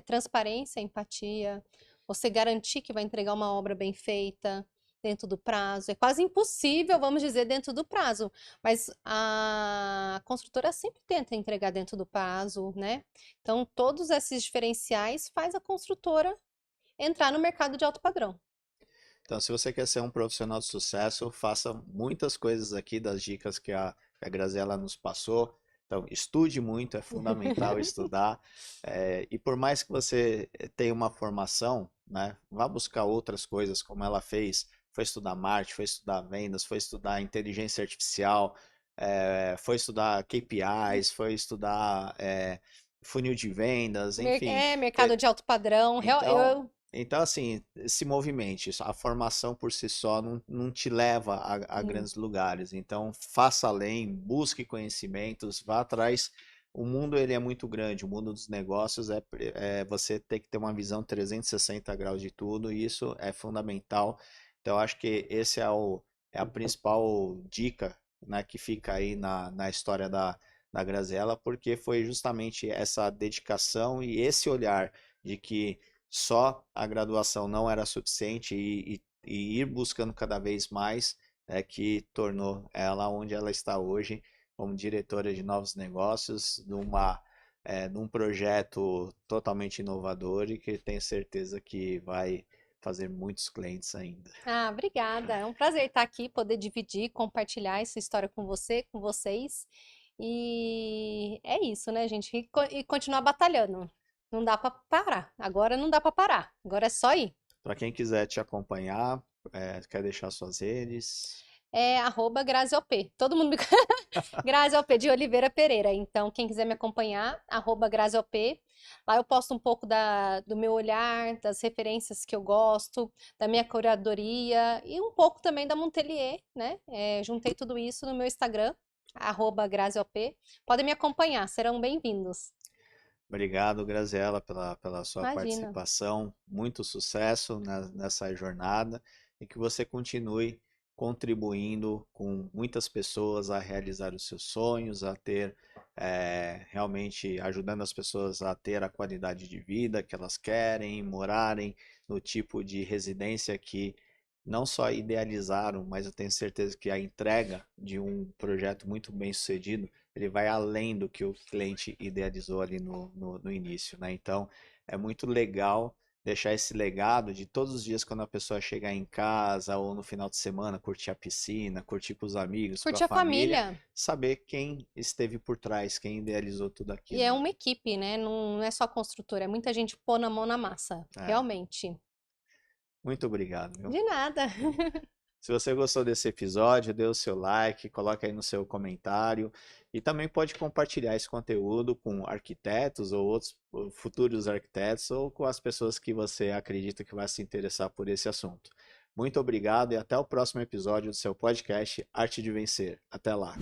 Transparência, empatia, você garantir que vai entregar uma obra bem feita, dentro do prazo. É quase impossível, vamos dizer, dentro do prazo, mas a construtora sempre tenta entregar dentro do prazo, né? Então, todos esses diferenciais faz a construtora entrar no mercado de alto padrão. Então, se você quer ser um profissional de sucesso, faça muitas coisas aqui das dicas que a Graziela nos passou. Então, estude muito, é fundamental estudar. E por mais que você tenha uma formação, né, vá buscar outras coisas, como ela fez. Foi estudar marketing, foi estudar vendas, foi estudar inteligência artificial, foi estudar KPIs, foi estudar funil de vendas, enfim. Mercado de alto padrão. Então, então, assim, se movimente. A formação por si só não te leva a grandes lugares. Então, faça além, busque conhecimentos, vá atrás. O mundo ele é muito grande. O mundo dos negócios você tem que ter uma visão 360 graus de tudo. E isso é fundamental. Então, acho que esse é a principal dica, né, que fica aí na história da Graziella, porque foi justamente essa dedicação e esse olhar de que só a graduação não era suficiente e ir buscando cada vez mais é que tornou ela onde ela está hoje, como diretora de novos negócios, num projeto totalmente inovador e que tenho certeza que vai fazer muitos clientes ainda. Obrigada. É um prazer estar aqui, poder dividir, compartilhar essa história com você, com vocês. E é isso, né, gente? E continuar batalhando. Não dá para parar. Agora não dá para parar. Agora é só ir. Para quem quiser te acompanhar, quer deixar suas redes? É @GraziOP. Todo mundo me... GraziOP de Oliveira Pereira. Então, quem quiser me acompanhar, @GraziOP. Lá eu posto um pouco do meu olhar, das referências que eu gosto, da minha curadoria e um pouco também da Montelier, né? Juntei tudo isso no meu Instagram, @GraziOP. Podem me acompanhar, serão bem-vindos. Obrigado, Graziella, pela sua Imagina. participação. Muito sucesso nessa jornada e que você continue contribuindo com muitas pessoas a realizar os seus sonhos, a ter realmente ajudando as pessoas a ter a qualidade de vida que elas querem, morarem no tipo de residência que não só idealizaram, mas eu tenho certeza que a entrega de um projeto muito bem sucedido ele vai além do que o cliente idealizou ali no início, né? Então, é muito legal deixar esse legado de todos os dias quando a pessoa chegar em casa ou no final de semana, curtir a piscina, curtir com os amigos, com a Curtir a família, família. saber quem esteve por trás, quem idealizou tudo E é aquilo. uma equipe, né? Não é só construtora, é muita gente pôr a mão na massa, É, realmente. muito obrigado, viu? De nada. Se você gostou desse episódio, dê o seu like, coloque aí no seu comentário e também pode compartilhar esse conteúdo com arquitetos ou outros futuros arquitetos ou com as pessoas que você acredita que vai se interessar por esse assunto. Muito obrigado e até o próximo episódio do seu podcast Arte de Vencer. Até lá!